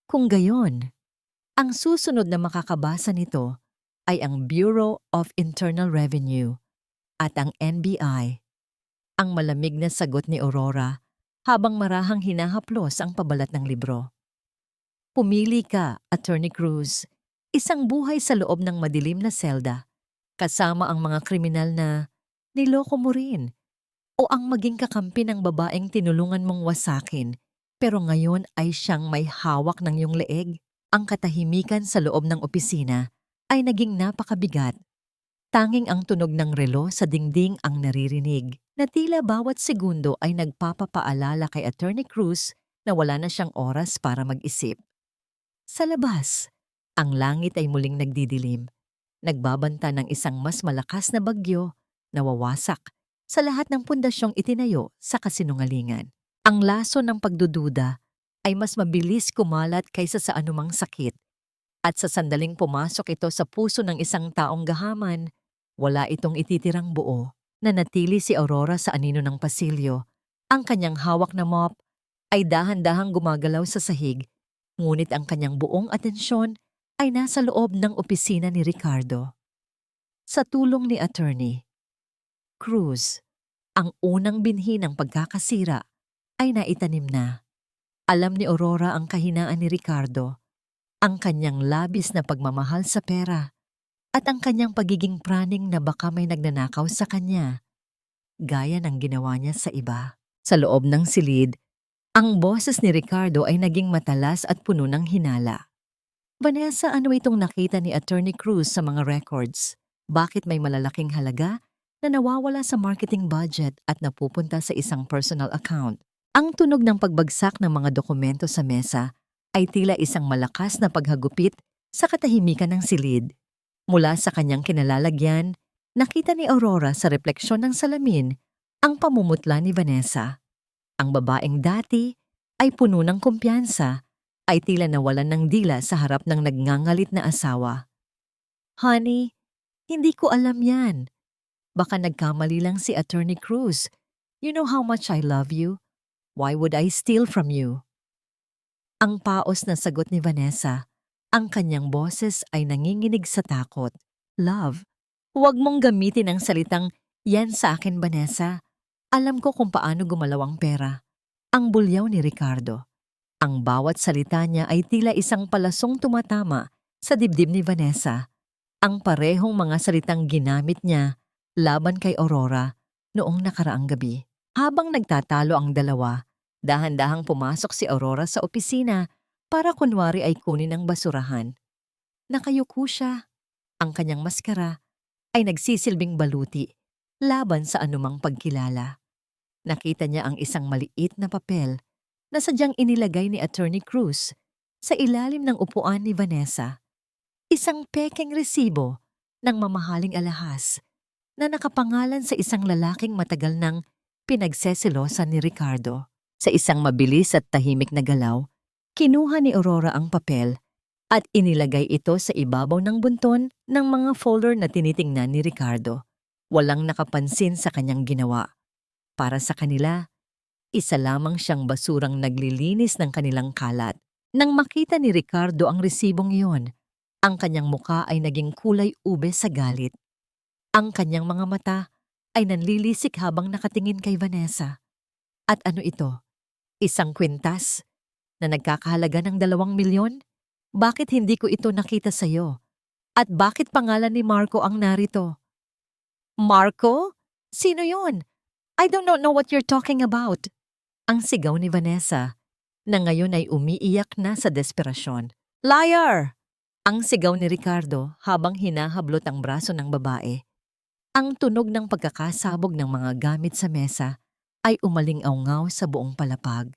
Kung gayon, ang susunod na makakabasa nito ay ang Bureau of Internal Revenue at ang NBI. Ang malamig na sagot ni Aurora habang marahang hinahaplos ang pabalat ng libro. Pumili ka, Attorney Cruz, isang buhay sa loob ng madilim na selda, kasama ang mga kriminal na niloko mo rin, o ang maging kakampi ng babaeng tinulungan mong wasakin, pero ngayon ay siyang may hawak ng iyong leeg. Ang katahimikan sa loob ng opisina ay naging napakabigat. Tanging ang tunog ng relo sa dingding ang naririnig, na tila bawat segundo ay nagpapapaalala kay Attorney Cruz na wala na siyang oras para mag-isip. Sa labas, ang langit ay muling nagdidilim, nagbabanta ng isang mas malakas na bagyo na wawasak sa lahat ng pundasyong itinayo sa kasinungalingan. Ang laso ng pagdududa ay mas mabilis kumalat kaysa sa anumang sakit, at sa sandaling pumasok ito sa puso ng isang taong gahaman, wala itong ititirang buo. Nanatili si Aurora sa anino ng pasilyo. Ang kanyang hawak na mop ay dahan-dahang gumagalaw sa sahig, ngunit ang kanyang buong atensyon ay nasa loob ng opisina ni Ricardo. Sa tulong ni Attorney Cruz, ang unang binhi ng pagkakasira ay naitanim na. Alam ni Aurora ang kahinaan ni Ricardo, ang kanyang labis na pagmamahal sa pera, at ang kanyang pagiging praning na baka may nagnanakaw sa kanya, gaya ng ginawa niya sa iba. Sa loob ng silid, ang boses ni Ricardo ay naging matalas at puno ng hinala. Vanessa, ano itong nakita ni Attorney Cruz sa mga records? Bakit may malalaking halaga na nawawala sa marketing budget at napupunta sa isang personal account? Ang tunog ng pagbagsak ng mga dokumento sa mesa ay tila isang malakas na paghagupit sa katahimikan ng silid. Mula sa kanyang kinalalagyan, nakita ni Aurora sa refleksyon ng salamin ang pamumutla ni Vanessa. Ang babaeng dati ay puno ng kumpiyansa, ay tila nawalan ng dila sa harap ng nagngangalit na asawa. Honey, hindi ko alam yan. Baka nagkamali lang si Attorney Cruz. You know how much I love you. Why would I steal from you? Ang paos na sagot ni Vanessa, ang kanyang boses ay nanginginig sa takot. Love, huwag mong gamitin ang salitang, yan sa akin, Vanessa. Alam ko kung paano gumalaw ang pera. Ang bulyaw ni Ricardo. Ang bawat salita niya ay tila isang palasong tumatama sa dibdib ni Vanessa. Ang parehong mga salitang ginamit niya laban kay Aurora noong nakaraang gabi. Habang nagtatalo ang dalawa, dahan-dahang pumasok si Aurora sa opisina para kunwari ay kunin ang basurahan. Nakayuko siya. Ang kanyang maskara ay nagsisilbing baluti laban sa anumang pagkilala. Nakita niya ang isang maliit na papel na sadyang inilagay ni Attorney Cruz sa ilalim ng upuan ni Vanessa. Isang pekeng resibo ng mamahaling alahas na nakapangalan sa isang lalaking matagal ng pinagseselosan ni Ricardo. Sa isang mabilis at tahimik na galaw, kinuha ni Aurora ang papel at inilagay ito sa ibabaw ng bunton ng mga folder na tinitingnan ni Ricardo. Walang nakapansin sa kanyang ginawa. Para sa kanila, isa lamang siyang basurang naglilinis ng kanilang kalat. Nang makita ni Ricardo ang resibong iyon, ang kanyang muka ay naging kulay ube sa galit. Ang kanyang mga mata ay nanlilisik habang nakatingin kay Vanessa. At ano ito? Isang kwintas na nagkakahalaga ng 2 milyon? Bakit hindi ko ito nakita sa iyo? At bakit pangalan ni Marco ang narito? Marco? Sino yon? I don't know what you're talking about. Ang sigaw ni Vanessa, na ngayon ay umiiyak na sa desperasyon. Liar! Ang sigaw ni Ricardo habang hinahablot ang braso ng babae. Ang tunog ng pagkakasabog ng mga gamit sa mesa ay umaling-awngaw sa buong palapag.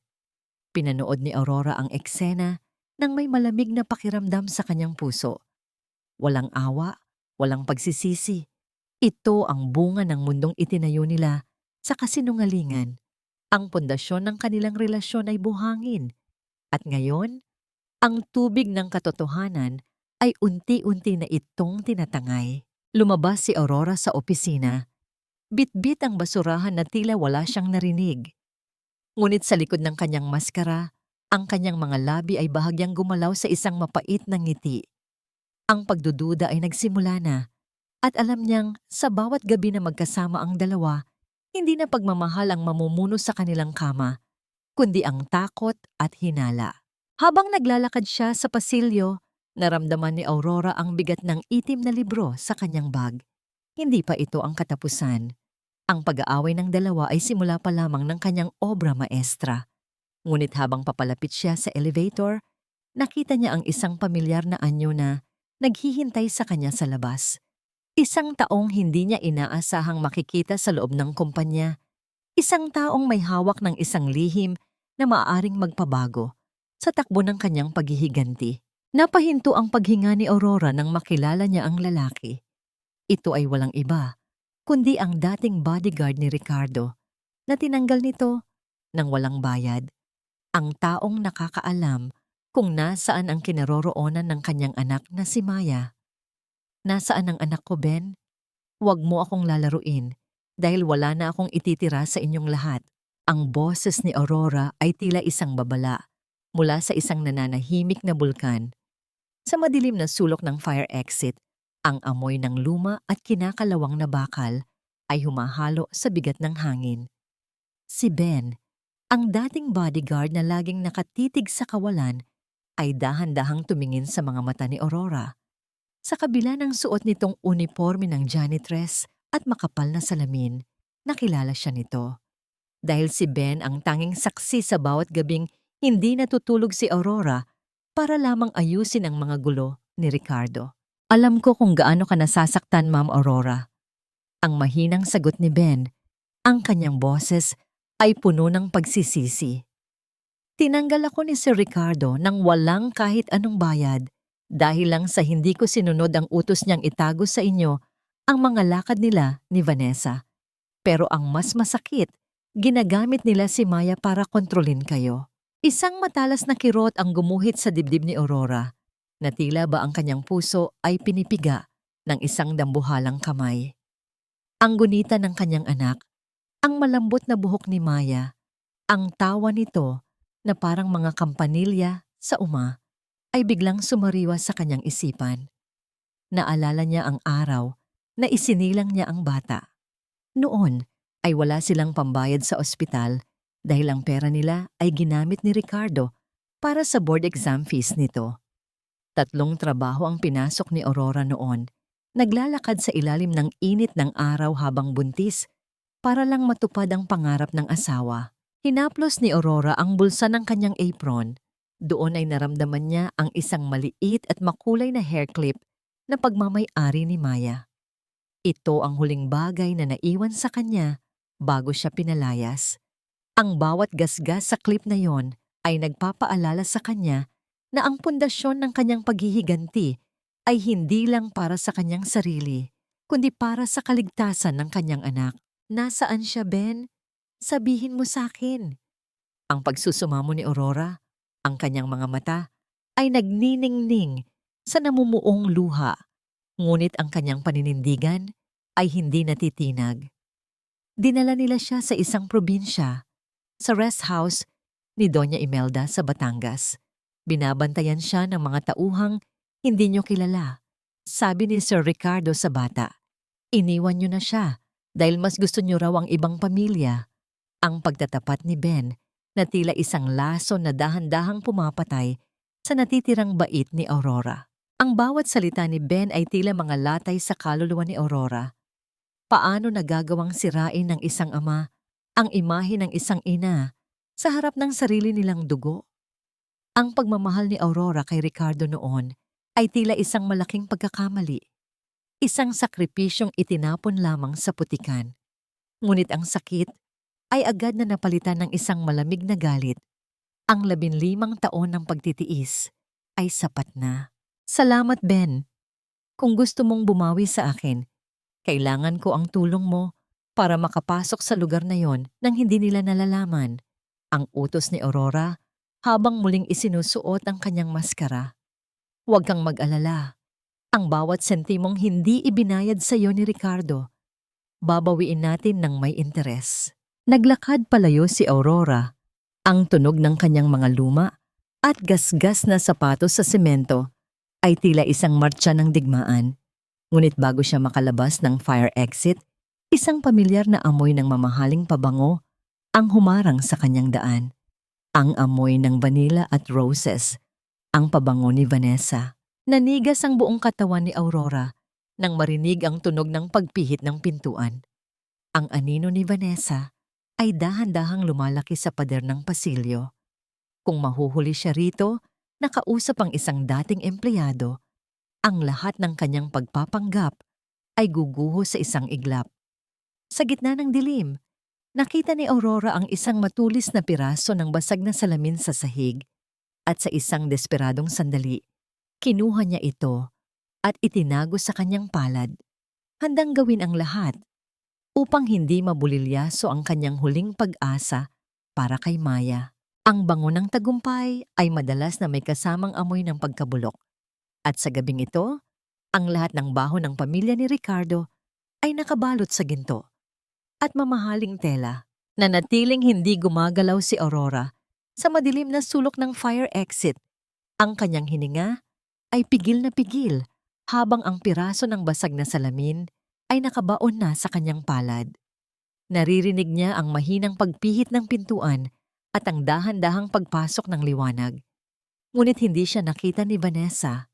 Pinanood ni Aurora ang eksena nang may malamig na pakiramdam sa kanyang puso. Walang awa, walang pagsisisi. Ito ang bunga ng mundong itinayo nila sa kasinungalingan. Ang pundasyon ng kanilang relasyon ay buhangin. At ngayon, ang tubig ng katotohanan ay unti-unti na itong tinatangay. Lumabas si Aurora sa opisina. Bitbit ang basurahan na tila wala siyang narinig. Ngunit sa likod ng kanyang maskara, ang kanyang mga labi ay bahagyang gumalaw sa isang mapait na ngiti. Ang pagdududa ay nagsimula na, at alam niyang sa bawat gabi na magkasama ang dalawa, hindi na pagmamahal ang mamumuno sa kanilang kama, kundi ang takot at hinala. Habang naglalakad siya sa pasilyo, naramdaman ni Aurora ang bigat ng itim na libro sa kanyang bag. Hindi pa ito ang katapusan. Ang pag-aaway ng dalawa ay simula pa lamang ng kanyang obra maestra. Ngunit habang papalapit siya sa elevator, nakita niya ang isang pamilyar na anyo na naghihintay sa kanya sa labas. Isang taong hindi niya inaasahang makikita sa loob ng kumpanya. Isang taong may hawak ng isang lihim na maaaring magpabago sa takbo ng kanyang paghihiganti. Napahinto ang paghinga ni Aurora nang makilala niya ang lalaki. Ito ay walang iba, kundi ang dating bodyguard ni Ricardo na tinanggal nito nang walang bayad. Ang taong nakakaalam kung nasaan ang kinaroroonan ng kanyang anak na si Maya. Nasaan ang anak ko, Ben? Huwag mo akong lalaruin dahil wala na akong ititira sa inyong lahat. Ang boses ni Aurora ay tila isang babala mula sa isang nananahimik na bulkan. Sa madilim na sulok ng fire exit, ang amoy ng luma at kinakalawang na bakal ay humahalo sa bigat ng hangin. Si Ben, ang dating bodyguard na laging nakatitig sa kawalan, ay dahan-dahang tumingin sa mga mata ni Aurora. Sa kabila ng suot nitong uniforme ng janitress at makapal na salamin, nakilala siya nito. Dahil si Ben ang tanging saksi sa bawat gabing hindi natutulog si Aurora para lamang ayusin ang mga gulo ni Ricardo. Alam ko kung gaano ka nasasaktan, Ma'am Aurora. Ang mahinang sagot ni Ben, ang kanyang boses ay puno ng pagsisisi. Tinanggal ako ni Sir Ricardo nang walang kahit anong bayad dahil lang sa hindi ko sinunod ang utos niyang itago sa inyo ang mga lakad nila ni Vanessa. Pero ang mas masakit, ginagamit nila si Maya para kontrolin kayo. Isang matalas na kirot ang gumuhit sa dibdib ni Aurora, na tila ba ang kanyang puso ay pinipiga ng isang dambuhalang kamay. Ang gunita ng kanyang anak, ang malambot na buhok ni Maya, ang tawa nito na parang mga kampanilya sa ay biglang sumariwa sa kanyang isipan. Naalala niya ang araw na isinilang niya ang bata. Noon ay wala silang pambayad sa ospital dahil ang pera nila ay ginamit ni Ricardo para sa board exam fees nito. 3 trabaho ang pinasok ni Aurora noon. Naglalakad sa ilalim ng init ng araw habang buntis para lang matupad ang pangarap ng asawa. Hinaplos ni Aurora ang bulsa ng kanyang apron. Doon ay naramdaman niya ang isang maliit at makulay na hair clip na pagmamay-ari ni Maya. Ito ang huling bagay na naiwan sa kanya bago siya pinalayas. Ang bawat gasgas sa clip na yon ay nagpapaalala sa kanya na ang pundasyon ng kanyang paghihiganti ay hindi lang para sa kanyang sarili, kundi para sa kaligtasan ng kanyang anak. Nasaan siya, Ben? Sabihin mo sa akin. Ang pagsusumamo ni Aurora, ang kanyang mga mata, ay nagniningning sa namumuong luha, ngunit ang kanyang paninindigan ay hindi natitinag. Dinala nila siya sa isang probinsya, sa rest house ni Doña Imelda sa Batangas. Binabantayan siya ng mga tauhang hindi niyo kilala. Sabi ni Sir Ricardo sa bata, iniwan niyo na siya dahil mas gusto niyo raw ang ibang pamilya. Ang pagtatapat ni Ben na tila isang laso na dahan-dahang pumapatay sa natitirang bait ni Aurora. Ang bawat salita ni Ben ay tila mga latay sa kaluluwa ni Aurora. Paano nagagawang sirain ng isang ama ang imahe ng isang ina sa harap ng sarili nilang dugo? Ang pagmamahal ni Aurora kay Ricardo noon ay tila isang malaking pagkakamali. Isang sakripisyong itinapon lamang sa putikan. Ngunit ang sakit ay agad na napalitan ng isang malamig na galit. Ang 15 taon ng pagtitiis ay sapat na. Salamat, Ben. Kung gusto mong bumawi sa akin, kailangan ko ang tulong mo para makapasok sa lugar na yon nang hindi nila nalalaman. Ang utos ni Aurora habang muling isinusuot ang kanyang maskara. Huwag kang mag-alala. Ang bawat sentimong hindi ibinayad sa iyo ni Ricardo, babawiin natin ng may interes. Naglakad palayo si Aurora. Ang tunog ng kanyang mga luma at gasgas na sapatos sa semento ay tila isang martsa ng digmaan. Ngunit bago siya makalabas ng fire exit, isang pamilyar na amoy ng mamahaling pabango ang humarang sa kanyang daan. Ang amoy ng vanilla at roses, ang pabango ni Vanessa. Nanigas ang buong katawan ni Aurora nang marinig ang tunog ng pagpihit ng pintuan. Ang anino ni Vanessa ay dahan-dahang lumalaki sa pader ng pasilyo. Kung mahuhuli siya rito, nakausap ang isang dating empleyado, ang lahat ng kanyang pagpapanggap ay guguho sa isang iglap. Sa gitna ng dilim, nakita ni Aurora ang isang matulis na piraso ng basag na salamin sa sahig at sa isang desperadong sandali, kinuha niya ito at itinago sa kanyang palad, handang gawin ang lahat upang hindi mabulilyaso ang kanyang huling pag-asa para kay Maya. Ang bango ng tagumpay ay madalas na may kasamang amoy ng pagkabulok. At sa gabing ito, ang lahat ng baho ng pamilya ni Ricardo ay nakabalot sa ginto at mamahaling tela. Nanatiling hindi gumagalaw si Aurora sa madilim na sulok ng fire exit. Ang kanyang hininga ay pigil na pigil habang ang piraso ng basag na salamin ay nakabaon na sa kanyang palad. Naririnig niya ang mahinang pagpihit ng pintuan at ang dahan-dahang pagpasok ng liwanag. Ngunit hindi siya nakita ni Vanessa.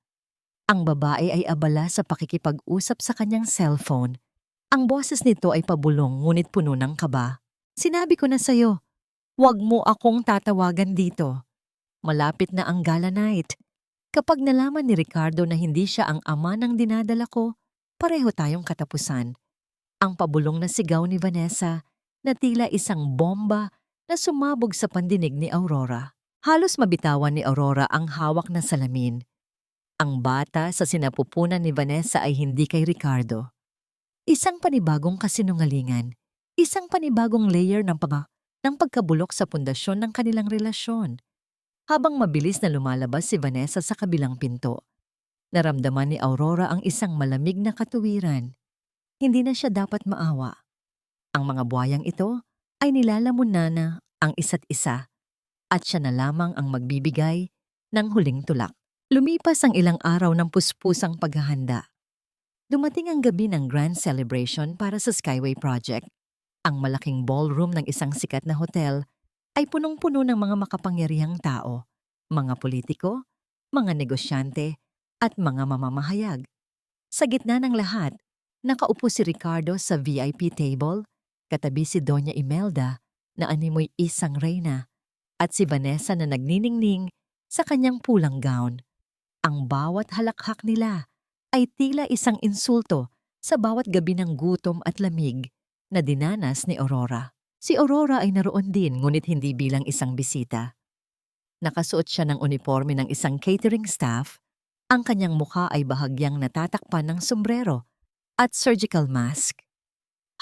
Ang babae ay abala sa pakikipag-usap sa kanyang cellphone. Ang boses nito ay pabulong ngunit puno ng kaba. Sinabi ko na sa'yo, huwag mo akong tatawagan dito. Malapit na ang gala night. Kapag nalaman ni Ricardo na hindi siya ang ama ng dinadala ko, pareho tayong katapusan. Ang pabulong na sigaw ni Vanessa na tila isang bomba na sumabog sa pandinig ni Aurora. Halos mabitawan ni Aurora ang hawak na salamin. Ang bata sa sinapupunan ni Vanessa ay hindi kay Ricardo. Isang panibagong kasinungalingan, isang panibagong layer ng pagkabulok sa pundasyon ng kanilang relasyon. Habang mabilis na lumalabas si Vanessa sa kabilang pinto, naramdaman ni Aurora ang isang malamig na katuwiran. Hindi na siya dapat maawa. Ang mga buhayang ito ay nilalamon na ang isa't isa at siya na lamang ang magbibigay ng huling tulak. Lumipas ang ilang araw ng puspusang paghahanda. Dumating ang gabi ng grand celebration para sa Skyway Project. Ang malaking ballroom ng isang sikat na hotel ay punong-puno ng mga makapangyarihang tao, mga politiko, mga negosyante, at mga mamamahayag. Sa gitna ng lahat, nakaupo si Ricardo sa VIP table, katabi si Doña Imelda na animoy isang reyna, at si Vanessa na nagniningning sa kanyang pulang gown. Ang bawat halakhak nila ay tila isang insulto sa bawat gabi ng gutom at lamig na dinanas ni Aurora. Si Aurora ay naroon din ngunit hindi bilang isang bisita. Nakasuot siya ng uniforme ng isang catering staff. Ang kanyang mukha ay bahagyang natatakpan ng sombrero at surgical mask.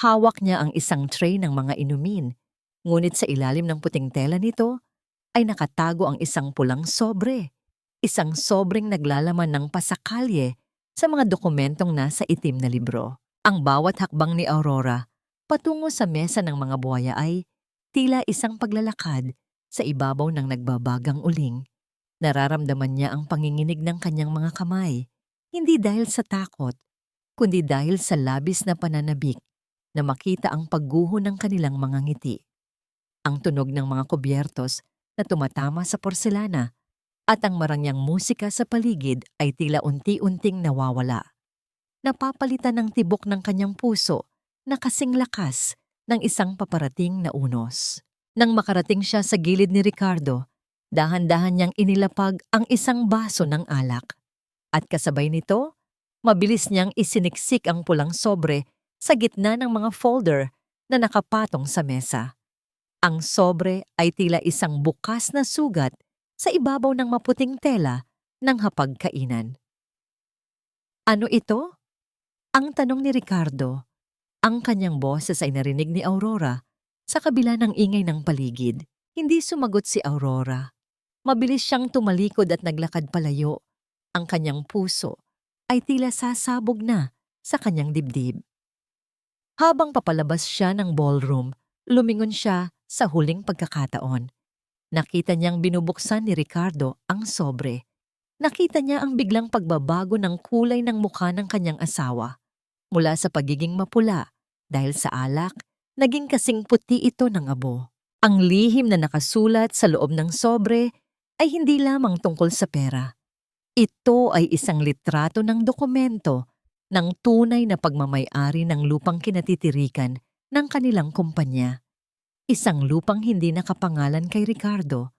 Hawak niya ang isang tray ng mga inumin, ngunit sa ilalim ng puting tela nito ay nakatago ang isang pulang sobre. Isang sobreng naglalaman ng pasakalye sa mga dokumentong nasa itim na libro. Ang bawat hakbang ni Aurora patungo sa mesa ng mga buhaya ay tila isang paglalakad sa ibabaw ng nagbabagang uling. Nararamdaman niya ang panginginig ng kanyang mga kamay, hindi dahil sa takot, kundi dahil sa labis na pananabik na makita ang pagguho ng kanilang mga ngiti. Ang tunog ng mga kubyertos na tumatama sa porselana at ang marangyang musika sa paligid ay tila unti-unting nawawala. Napapalitan ng tibok ng kanyang puso na kasing lakas ng isang paparating na unos. Nang makarating siya sa gilid ni Ricardo, dahan-dahan niyang inilapag ang isang baso ng alak. At kasabay nito, mabilis niyang isiniksik ang pulang sobre sa gitna ng mga folder na nakapatong sa mesa. Ang sobre ay tila isang bukas na sugat sa ibabaw ng maputing tela ng hapagkainan. Ano ito? Ang tanong ni Ricardo. Ang kanyang boses ay narinig ni Aurora sa kabila ng ingay ng paligid. Hindi sumagot si Aurora. Mabilis siyang tumalikod at naglakad palayo. Ang kanyang puso ay tila sasabog na sa kanyang dibdib. Habang papalabas siya ng ballroom, lumingon siya sa huling pagkakataon. Nakita niyang binubuksan ni Ricardo ang sobre. Nakita niya ang biglang pagbabago ng kulay ng mukha ng kanyang asawa. Mula sa pagiging mapula dahil sa alak, naging kasing puti ito ng abo. Ang lihim na nakasulat sa loob ng sobre ay hindi lamang tungkol sa pera. Ito ay isang litrato ng dokumento ng tunay na pagmamay-ari ng lupang kinatitirikan ng kanilang kumpanya. Isang lupang hindi nakapangalan kay Ricardo,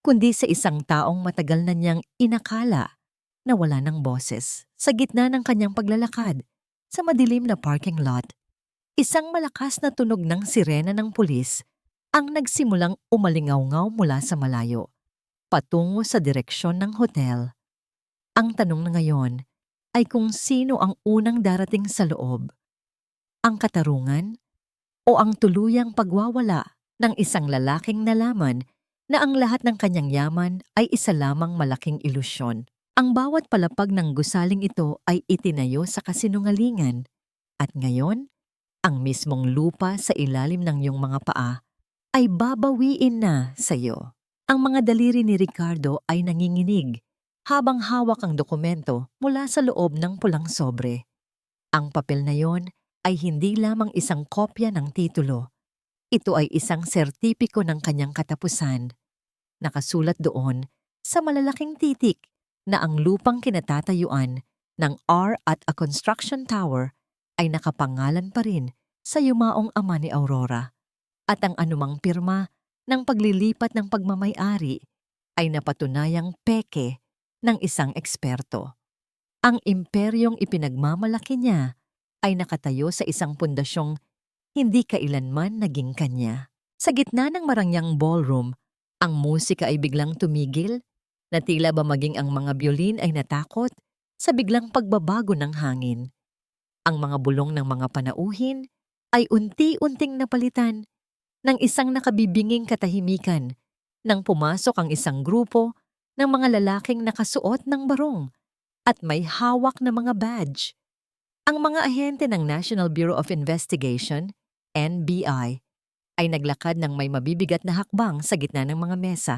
kundi sa isang taong matagal na niyang inakala na wala ng boses. Sa gitna ng kanyang paglalakad, sa madilim na parking lot, isang malakas na tunog ng sirena ng pulis ang nagsimulang umalingaw-ngaw mula sa malayo, patungo sa direksyon ng hotel. Ang tanong na ngayon ay kung sino ang unang darating sa loob, ang katarungan o ang tuluyang pagwawala ng isang lalaking nalaman na ang lahat ng kanyang yaman ay isa lamang malaking ilusyon. Ang bawat palapag ng gusaling ito ay itinayo sa kasinungalingan at ngayon, ang mismong lupa sa ilalim ng iyong mga paa ay babawiin na sa iyo. Ang mga daliri ni Ricardo ay nanginginig habang hawak ang dokumento mula sa loob ng pulang sobre. Ang papel na yon ay hindi lamang isang kopya ng titulo. Ito ay isang sertipiko ng kanyang katapusan. Nakasulat doon sa malalaking titik na ang lupang kinatatayuan ng R at a construction tower ay nakapangalan pa rin sa yumaong ama ni Aurora. At ang anumang pirma ng paglilipat ng pagmamay-ari ay napatunayang peke ng isang eksperto. Ang imperyong ipinagmamalaki niya ay nakatayo sa isang pundasyong hindi kailanman naging kanya. Sa gitna ng marangyang ballroom, ang musika ay biglang tumigil na tila ba maging ang mga biolin ay natakot sa biglang pagbabago ng hangin. Ang mga bulong ng mga panauhin ay unti-unting napalitan ng isang nakabibinging katahimikan nang pumasok ang isang grupo ng mga lalaking nakasuot ng barong at may hawak na mga badge. Ang mga ahente ng National Bureau of Investigation, NBI, ay naglakad ng may mabibigat na hakbang sa gitna ng mga mesa.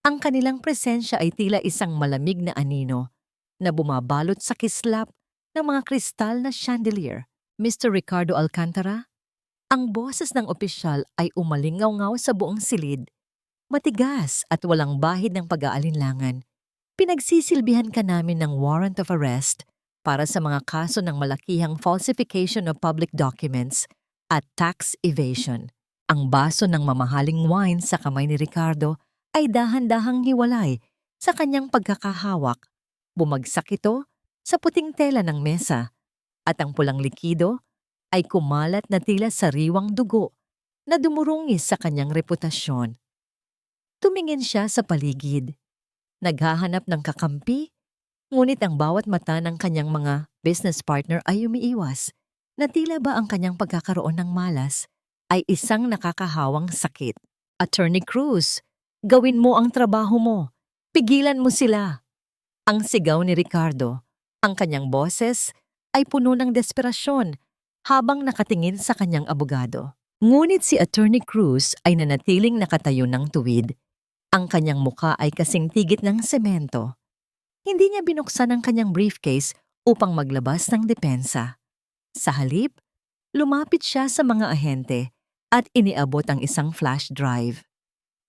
Ang kanilang presensya ay tila isang malamig na anino na bumabalot sa kislap ng mga kristal na chandelier. Mr. Ricardo Alcantara, ang boses ng opisyal ay umalingaw-ngaw sa buong silid. Matigas at walang bahid ng pag-aalinlangan. Pinagsisilbihan ka namin ng warrant of arrest para sa mga kaso ng malakihang falsification of public documents at tax evasion. Ang baso ng mamahaling wine sa kamay ni Ricardo ay dahan-dahang hiwalay sa kanyang pagkakahawak. Bumagsak ito sa puting tela ng mesa at ang pulang likido ay kumalat na tila sariwang dugo na dumurungis sa kanyang reputasyon. Tumingin siya sa paligid. Naghahanap ng kakampi, ngunit ang bawat mata ng kanyang mga business partner ay umiiwas na tila ba ang kanyang pagkakaroon ng malas ay isang nakakahawang sakit. Attorney Cruz, gawin mo ang trabaho mo. Pigilan mo sila. Ang sigaw ni Ricardo, ang kanyang boses ay puno ng desperasyon habang nakatingin sa kanyang abogado. Ngunit si Attorney Cruz ay nanatiling nakatayo ng tuwid. Ang kanyang muka ay kasing tigit ng semento. Hindi niya binuksan ang kanyang briefcase upang maglabas ng depensa. Sa halip, lumapit siya sa mga ahente at iniabot ang isang flash drive.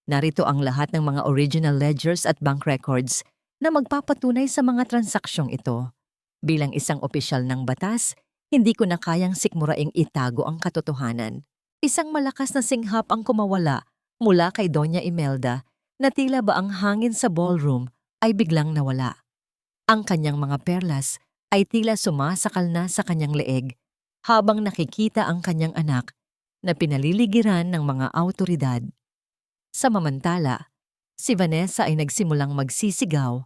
Narito ang lahat ng mga original ledgers at bank records na magpapatunay sa mga transaksyong ito. Bilang isang opisyal ng batas, hindi ko na kayang sikmuraing itago ang katotohanan. Isang malakas na singhap ang kumawala mula kay Doña Imelda na tila ba ang hangin sa ballroom ay biglang nawala. Ang kanyang mga perlas ay tila sumasakal na sa kanyang leeg habang nakikita ang kanyang anak na pinaliligiran ng mga awtoridad. Sa mamantala, si Vanessa ay nagsimulang magsisigaw,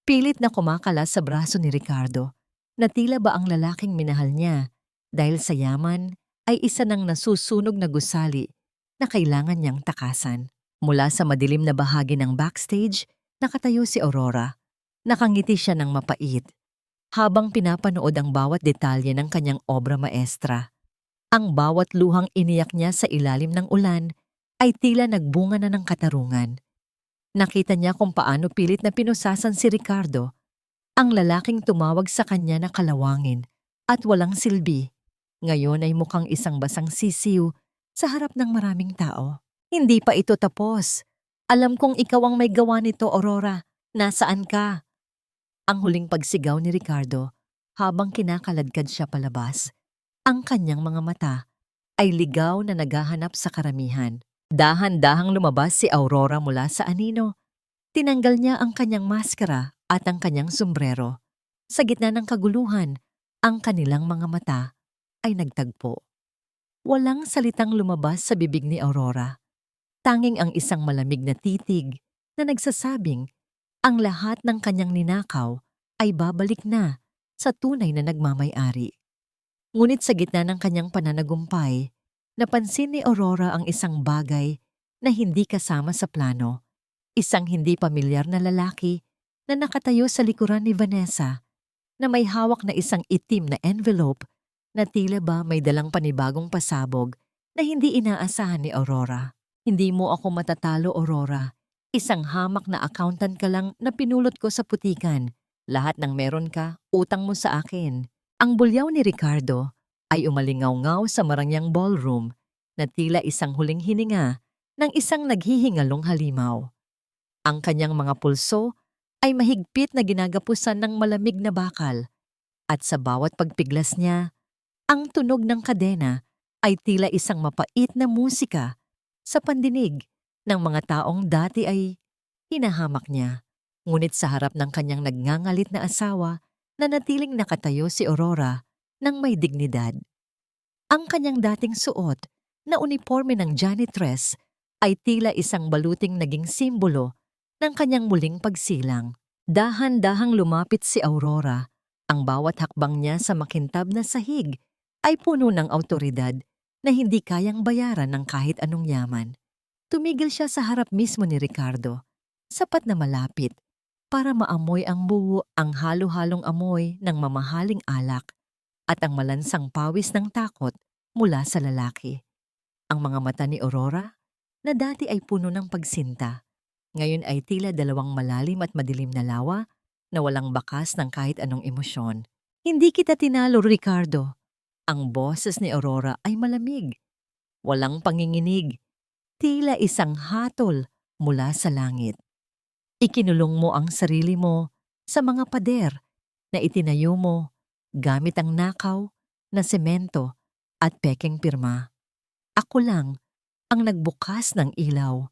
pilit na kumakalas sa braso ni Ricardo na tila ba ang lalaking minahal niya dahil sa yaman ay isa ng nasusunog na gusali na kailangan niyang takasan. Mula sa madilim na bahagi ng backstage, nakatayo si Aurora. Nakangiti siya ng mapait habang pinapanood ang bawat detalye ng kanyang obra maestra. Ang bawat luhang iniyak niya sa ilalim ng ulan ay tila nagbunga na ng katarungan. Nakita niya kung paano pilit na pinusasan si Ricardo, ang lalaking tumawag sa kanya na kalawangin at walang silbi. Ngayon ay mukhang isang basang sisiw sa harap ng maraming tao. Hindi pa ito tapos. Alam kong ikaw ang may gawa nito, Aurora. Nasaan ka? Ang huling pagsigaw ni Ricardo habang kinakaladkad siya palabas. Ang kanyang mga mata ay ligaw na naghahanap sa karamihan. Dahan-dahang lumabas si Aurora mula sa anino. Tinanggal niya ang kanyang maskara at ang kanyang sombrero. Sa gitna ng kaguluhan, ang kanilang mga mata ay nagtagpo. Walang salitang lumabas sa bibig ni Aurora. Tanging ang isang malamig na titig na nagsasabing ang lahat ng kanyang ninakaw ay babalik na sa tunay na nagmamay-ari. Ngunit sa gitna ng kanyang pananagumpay, napansin ni Aurora ang isang bagay na hindi kasama sa plano. Isang hindi pamilyar na lalaki na nakatayo sa likuran ni Vanessa na may hawak na isang itim na envelope na tila ba may dalang panibagong pasabog na hindi inaasahan ni Aurora. Hindi mo ako matatalo, Aurora. Isang hamak na accountant ka lang na pinulot ko sa putikan. Lahat ng meron ka, utang mo sa akin. Ang bulyaw ni Ricardo ay umalingaw-ngaw sa marangyang ballroom na tila isang huling hininga ng isang naghihingalong halimaw. Ang kanyang mga pulso ay mahigpit na ginagapusan ng malamig na bakal at sa bawat pagpiglas niya, ang tunog ng kadena ay tila isang mapait na musika sa pandinig ng mga taong dati ay hinahamak niya. Ngunit sa harap ng kanyang nagngangalit na asawa, nanatiling nakatayo si Aurora ng may dignidad. Ang kanyang dating suot na uniforme ng janitress ay tila isang baluting naging simbolo ng kanyang muling pagsilang. Dahan-dahang lumapit si Aurora. Ang bawat hakbang niya sa makintab na sahig ay puno ng awtoridad na hindi kayang bayaran ng kahit anong yaman. Tumigil siya sa harap mismo ni Ricardo, sapat na malapit, para maamoy ang buo ang halo-halong amoy ng mamahaling alak at ang malansang pawis ng takot mula sa lalaki. Ang mga mata ni Aurora, na dati ay puno ng pagsinta, ngayon ay tila dalawang malalim at madilim na lawa na walang bakas ng kahit anong emosyon. Hindi kita tinalo, Ricardo. Ang boses ni Aurora ay malamig. Walang panginginig. Tila isang hatol mula sa langit. Ikinulong mo ang sarili mo sa mga pader na itinayo mo gamit ang nakaw na semento at pekeng pirma. Ako lang ang nagbukas ng ilaw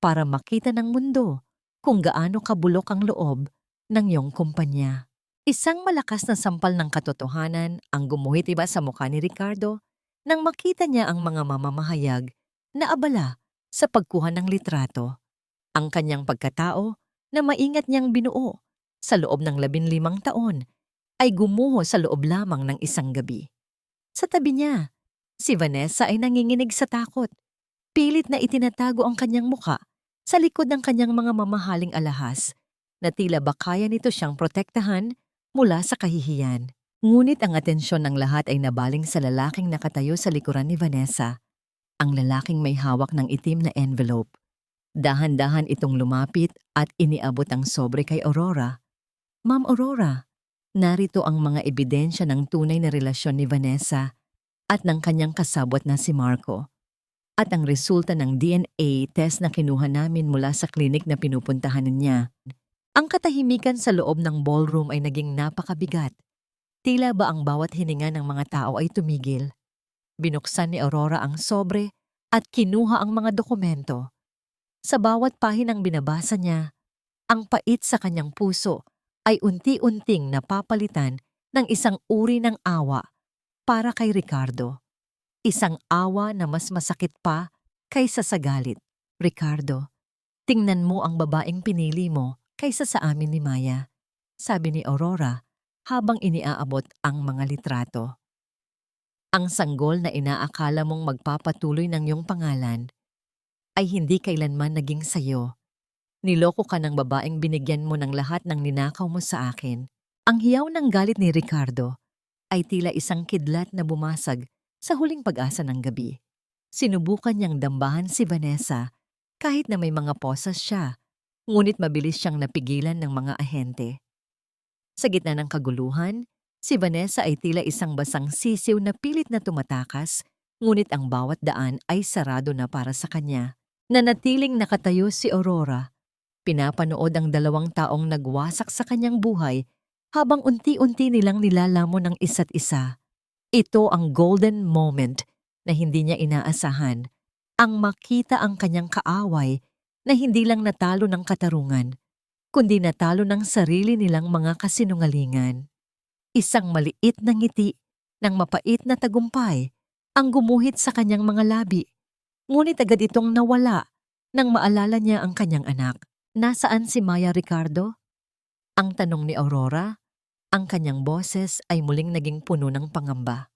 para makita ng mundo kung gaano kabulok ang loob ng iyong kumpanya. Isang malakas na sampal ng katotohanan ang gumuhit iba sa mukha ni Ricardo nang makita niya ang mga mamamahayag na abala sa pagkuha ng litrato. Ang kanyang pagkatao na maingat niyang binuo sa loob ng 15 taon ay gumuho sa loob lamang ng isang gabi. Sa tabi niya, si Vanessa ay nanginginig sa takot. Pilit na itinatago ang kanyang muka sa likod ng kanyang mga mamahaling alahas na tila ba kaya nito siyang protektahan mula sa kahihiyan. Ngunit ang atensyon ng lahat ay nabaling sa lalaking nakatayo sa likuran ni Vanessa. Ang lalaking may hawak ng itim na envelope. Dahan-dahan itong lumapit at iniabot ang sobre kay Aurora. Ma'am Aurora, narito ang mga ebidensya ng tunay na relasyon ni Vanessa at ng kanyang kasabwat na si Marco. At ang resulta ng DNA test na kinuha namin mula sa klinik na pinupuntahan niya. Ang katahimikan sa loob ng ballroom ay naging napakabigat. Tila ba ang bawat hininga ng mga tao ay tumigil. Binuksan ni Aurora ang sobre at kinuha ang mga dokumento. Sa bawat pahinang binabasa niya, ang pait sa kanyang puso ay unti-unting napapalitan ng isang uri ng awa para kay Ricardo. Isang awa na mas masakit pa kaysa sa galit. Ricardo, tingnan mo ang babaeng pinili mo kaysa sa amin ni Maya, sabi ni Aurora habang iniaabot ang mga litrato. Ang sanggol na inaakala mong magpapatuloy ng iyong pangalan ay hindi kailanman naging sayo. Niloko ka ng babaeng binigyan mo ng lahat ng ninakaw mo sa akin. Ang hiyaw ng galit ni Ricardo ay tila isang kidlat na bumasag sa huling pag-asa ng gabi. Sinubukan niyang dambahan si Vanessa kahit na may mga posas siya, ngunit mabilis siyang napigilan ng mga ahente. Sa gitna ng kaguluhan, si Vanessa ay tila isang basang sisiw na pilit na tumatakas, ngunit ang bawat daan ay sarado na para sa kanya. Nanatiling nakatayo si Aurora. Pinapanood ang dalawang taong nagwasak sa kanyang buhay habang unti-unti nilang nilalamon ng isa't isa. Ito ang golden moment na hindi niya inaasahan. Ang makita ang kanyang kaaway na hindi lang natalo ng katarungan, kundi natalo ng sarili nilang mga kasinungalingan. Isang maliit na ngiti ng mapait na tagumpay ang gumuhit sa kanyang mga labi. Ngunit agad itong nawala nang maalala niya ang kanyang anak. Nasaan si Maya, Ricardo? Ang tanong ni Aurora. Ang kanyang boses ay muling naging puno ng pangamba.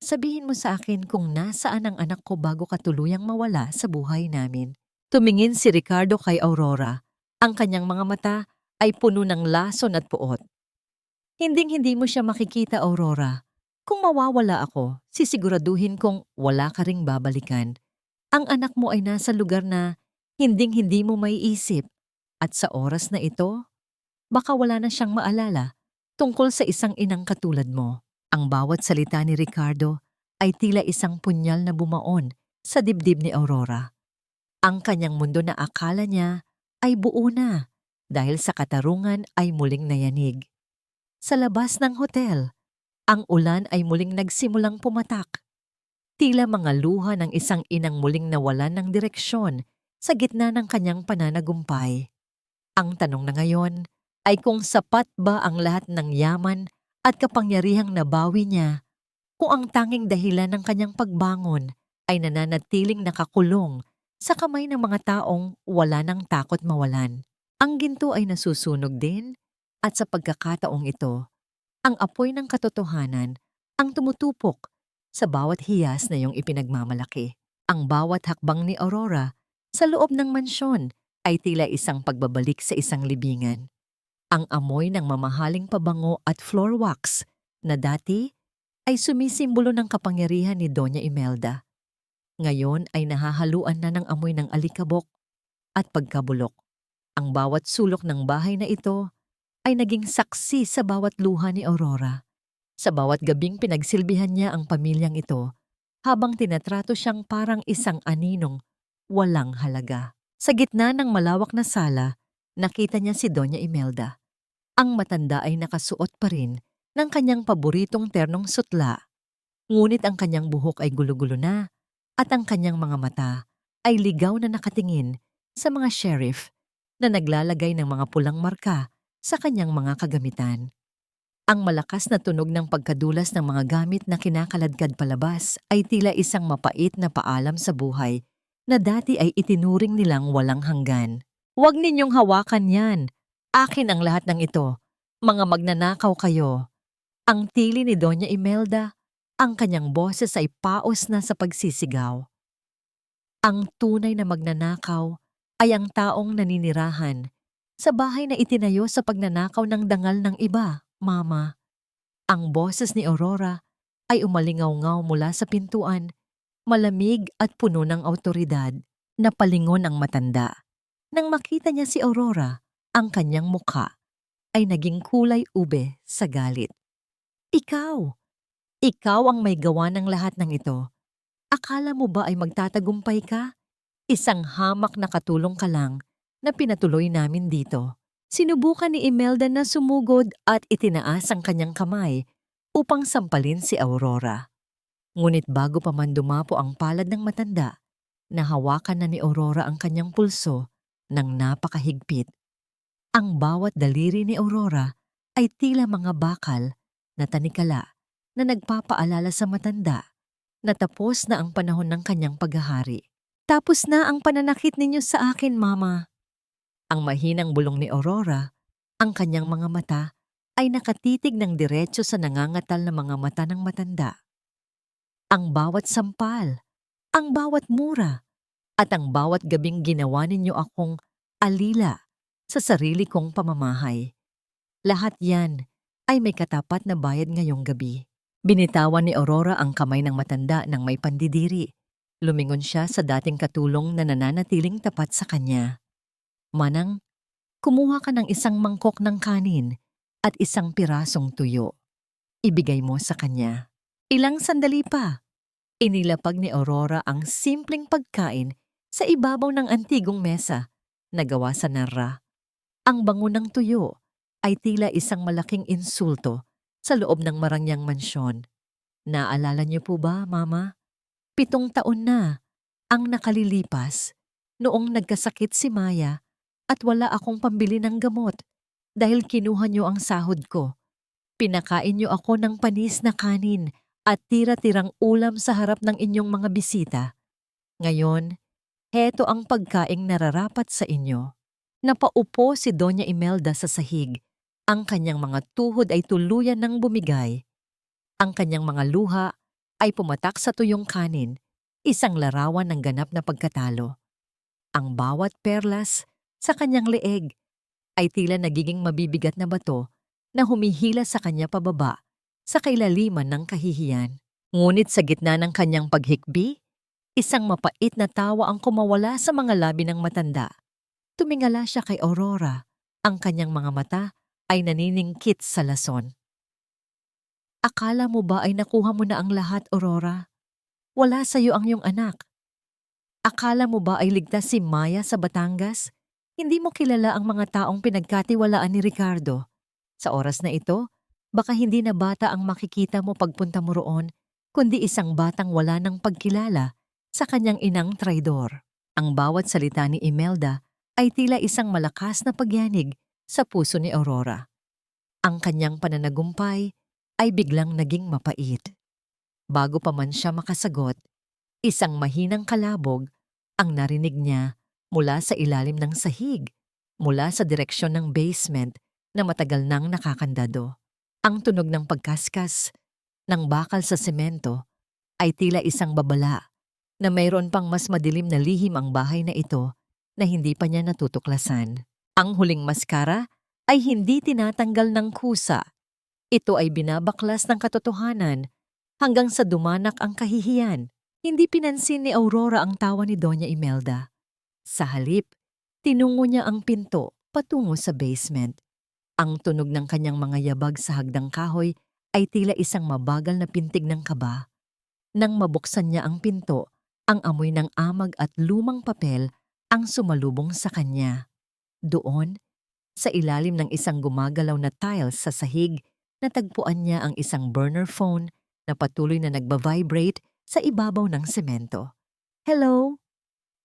Sabihin mo sa akin kung nasaan ang anak ko bago ka tuluyang mawala sa buhay namin. Tumingin si Ricardo kay Aurora. Ang kanyang mga mata ay puno ng lason at puot. Hinding-hindi mo siya makikita, Aurora. Kung mawawala ako, sisiguraduhin kong wala ka ring babalikan. Ang anak mo ay nasa lugar na hinding-hindi mo maiisip. At sa oras na ito, baka wala na siyang maalala tungkol sa isang inang katulad mo. Ang bawat salita ni Ricardo ay tila isang punyal na bumaon sa dibdib ni Aurora. Ang kanyang mundo na akala niya ay buo na dahil sa katarungan ay muling nayanig. Sa labas ng hotel, ang ulan ay muling nagsimulang pumatak. Tila mga luha ng isang inang muling nawalan ng direksyon sa gitna ng kanyang pananagumpay. Ang tanong na ngayon ay kung sapat ba ang lahat ng yaman at kapangyarihang nabawi niya kung ang tanging dahilan ng kanyang pagbangon ay nananatiling nakakulong sa kamay ng mga taong wala ng takot mawalan. Ang ginto ay nasusunog din at sa pagkakataong ito, ang apoy ng katotohanan ang tumutupok sa bawat hiyas na iyong ipinagmamalaki. Ang bawat hakbang ni Aurora sa loob ng mansyon ay tila isang pagbabalik sa isang libingan. Ang amoy ng mamahaling pabango at floor wax na dati ay sumisimbolo ng kapangyarihan ni Doña Imelda. Ngayon ay nahahaluan na ng amoy ng alikabok at pagkabulok. Ang bawat sulok ng bahay na ito ay naging saksi sa bawat luha ni Aurora. Sa bawat gabing pinagsilbihan niya ang pamilyang ito habang tinatrato siyang parang isang aninong walang halaga. Sa gitna ng malawak na sala, nakita niya si Doña Imelda. Ang matanda ay nakasuot pa rin ng kanyang paboritong ternong sutla. Ngunit ang kanyang buhok ay gulo-gulo na at ang kanyang mga mata ay ligaw na nakatingin sa mga sheriff na naglalagay ng mga pulang marka sa kanyang mga kagamitan. Ang malakas na tunog ng pagkadulas ng mga gamit na kinakaladkad palabas ay tila isang mapait na paalam sa buhay na dati ay itinuring nilang walang hanggan. Huwag ninyong hawakan yan. Akin ang lahat ng ito. Mga magnanakaw kayo. Ang tili ni Doña Imelda, ang kanyang boses ay paos na sa pagsisigaw. Ang tunay na magnanakaw ay ang taong naninirahan sa bahay na itinayo sa pagnanakaw ng dangal ng iba, Mama. Ang boses ni Aurora ay umalingaw-ngaw mula sa pintuan, malamig at puno ng awtoridad. Napalingon ang matanda. Nang makita niya si Aurora, ang kanyang mukha ay naging kulay ube sa galit. Ikaw! Ikaw ang may gawa ng lahat ng ito. Akala mo ba ay magtatagumpay ka? Isang hamak na katulong ka lang na pinatuloy namin dito. Sinubukan ni Imelda na sumugod at itinaas ang kanyang kamay upang sampalin si Aurora. Ngunit bago pa man dumapo ang palad ng matanda, nahawakan na ni Aurora ang kanyang pulso ng napakahigpit. Ang bawat daliri ni Aurora ay tila mga bakal na tanikala na nagpapaalala sa matanda na tapos na ang panahon ng kanyang paghahari. Tapos na ang pananakit ninyo sa akin, Mama. Ang mahinang bulong ni Aurora, ang kanyang mga mata ay nakatitig ng diretso sa nangangatal na mga mata ng matanda. Ang bawat sampal, ang bawat mura, at ang bawat gabing ginawa ninyo akong alila sa sarili kong pamamahay. Lahat yan ay may katapat na bayad ngayong gabi. Binitawan ni Aurora ang kamay ng matanda ng may pandidiri. Lumingon siya sa dating katulong na nananatiling tapat sa kanya. Manang, kumuha ka ng isang mangkok ng kanin at isang pirasong tuyo. Ibigay mo sa kanya. Ilang sandali pa. Inilapag ni Aurora ang simpleng pagkain sa ibabaw ng antigong mesa na gawa sa narra. Ang bango ng tuyo ay tila isang malaking insulto sa loob ng marangyang mansyon. Naalala niyo po ba, Mama? 7 taon na ang nakalilipas noong nagkasakit si Maya at wala akong pambili ng gamot dahil kinuha niyo ang sahod ko. Pinakain niyo ako ng panis na kanin at tira-tirang ulam sa harap ng inyong mga bisita. Ngayon, heto ang pagkaing nararapat sa inyo. Napaupo si Doña Imelda sa sahig. Ang kanyang mga tuhod ay tuluyan ng bumigay. Ang kanyang mga luha ay pumatak sa tuyong kanin, isang larawan ng ganap na pagkatalo. Ang bawat perlas sa kanyang leeg ay tila nagiging mabibigat na bato na humihila sa kanya pababa sa kailaliman ng kahihiyan. Ngunit sa gitna ng kanyang paghikbi, isang mapait na tawa ang kumawala sa mga labi ng matanda. Tumingala siya kay Aurora. Ang kanyang mga mata ay naniningkit sa lason. Akala mo ba ay nakuha mo na ang lahat, Aurora? Wala sa iyo ang iyong anak. Akala mo ba ay ligtas si Maya sa Batangas? Hindi mo kilala ang mga taong pinagkatiwalaan ni Ricardo. Sa oras na ito, baka hindi na bata ang makikita mo pagpunta mo roon, kundi isang batang wala ng pagkilala sa kanyang inang traidor. Ang bawat salita ni Imelda ay tila isang malakas na pagyanig sa puso ni Aurora. Ang kanyang pananagumpay ay biglang naging mapait. Bago pa man siya makasagot, isang mahinang kalabog ang narinig niya mula sa ilalim ng sahig, mula sa direksyon ng basement na matagal nang nakakandado. Ang tunog ng pagkaskas ng bakal sa semento ay tila isang babala na mayroon pang mas madilim na lihim ang bahay na ito na hindi pa niya natutuklasan. Ang huling maskara ay hindi tinatanggal ng kusa. Ito ay binabaklas ng katotohanan hanggang sa dumanak ang kahihiyan. Hindi pinansin ni Aurora ang tawa ni Doña Imelda. Sa halip, tinungo niya ang pinto patungo sa basement. Ang tunog ng kanyang mga yabag sa hagdang kahoy ay tila isang mabagal na pintig ng kaba. Nang mabuksan niya ang pinto, ang amoy ng amag at lumang papel ang sumalubong sa kanya. Doon, sa ilalim ng isang gumagalaw na tiles sa sahig, natagpuan niya ang isang burner phone na patuloy na nagba-vibrate sa ibabaw ng semento. Hello?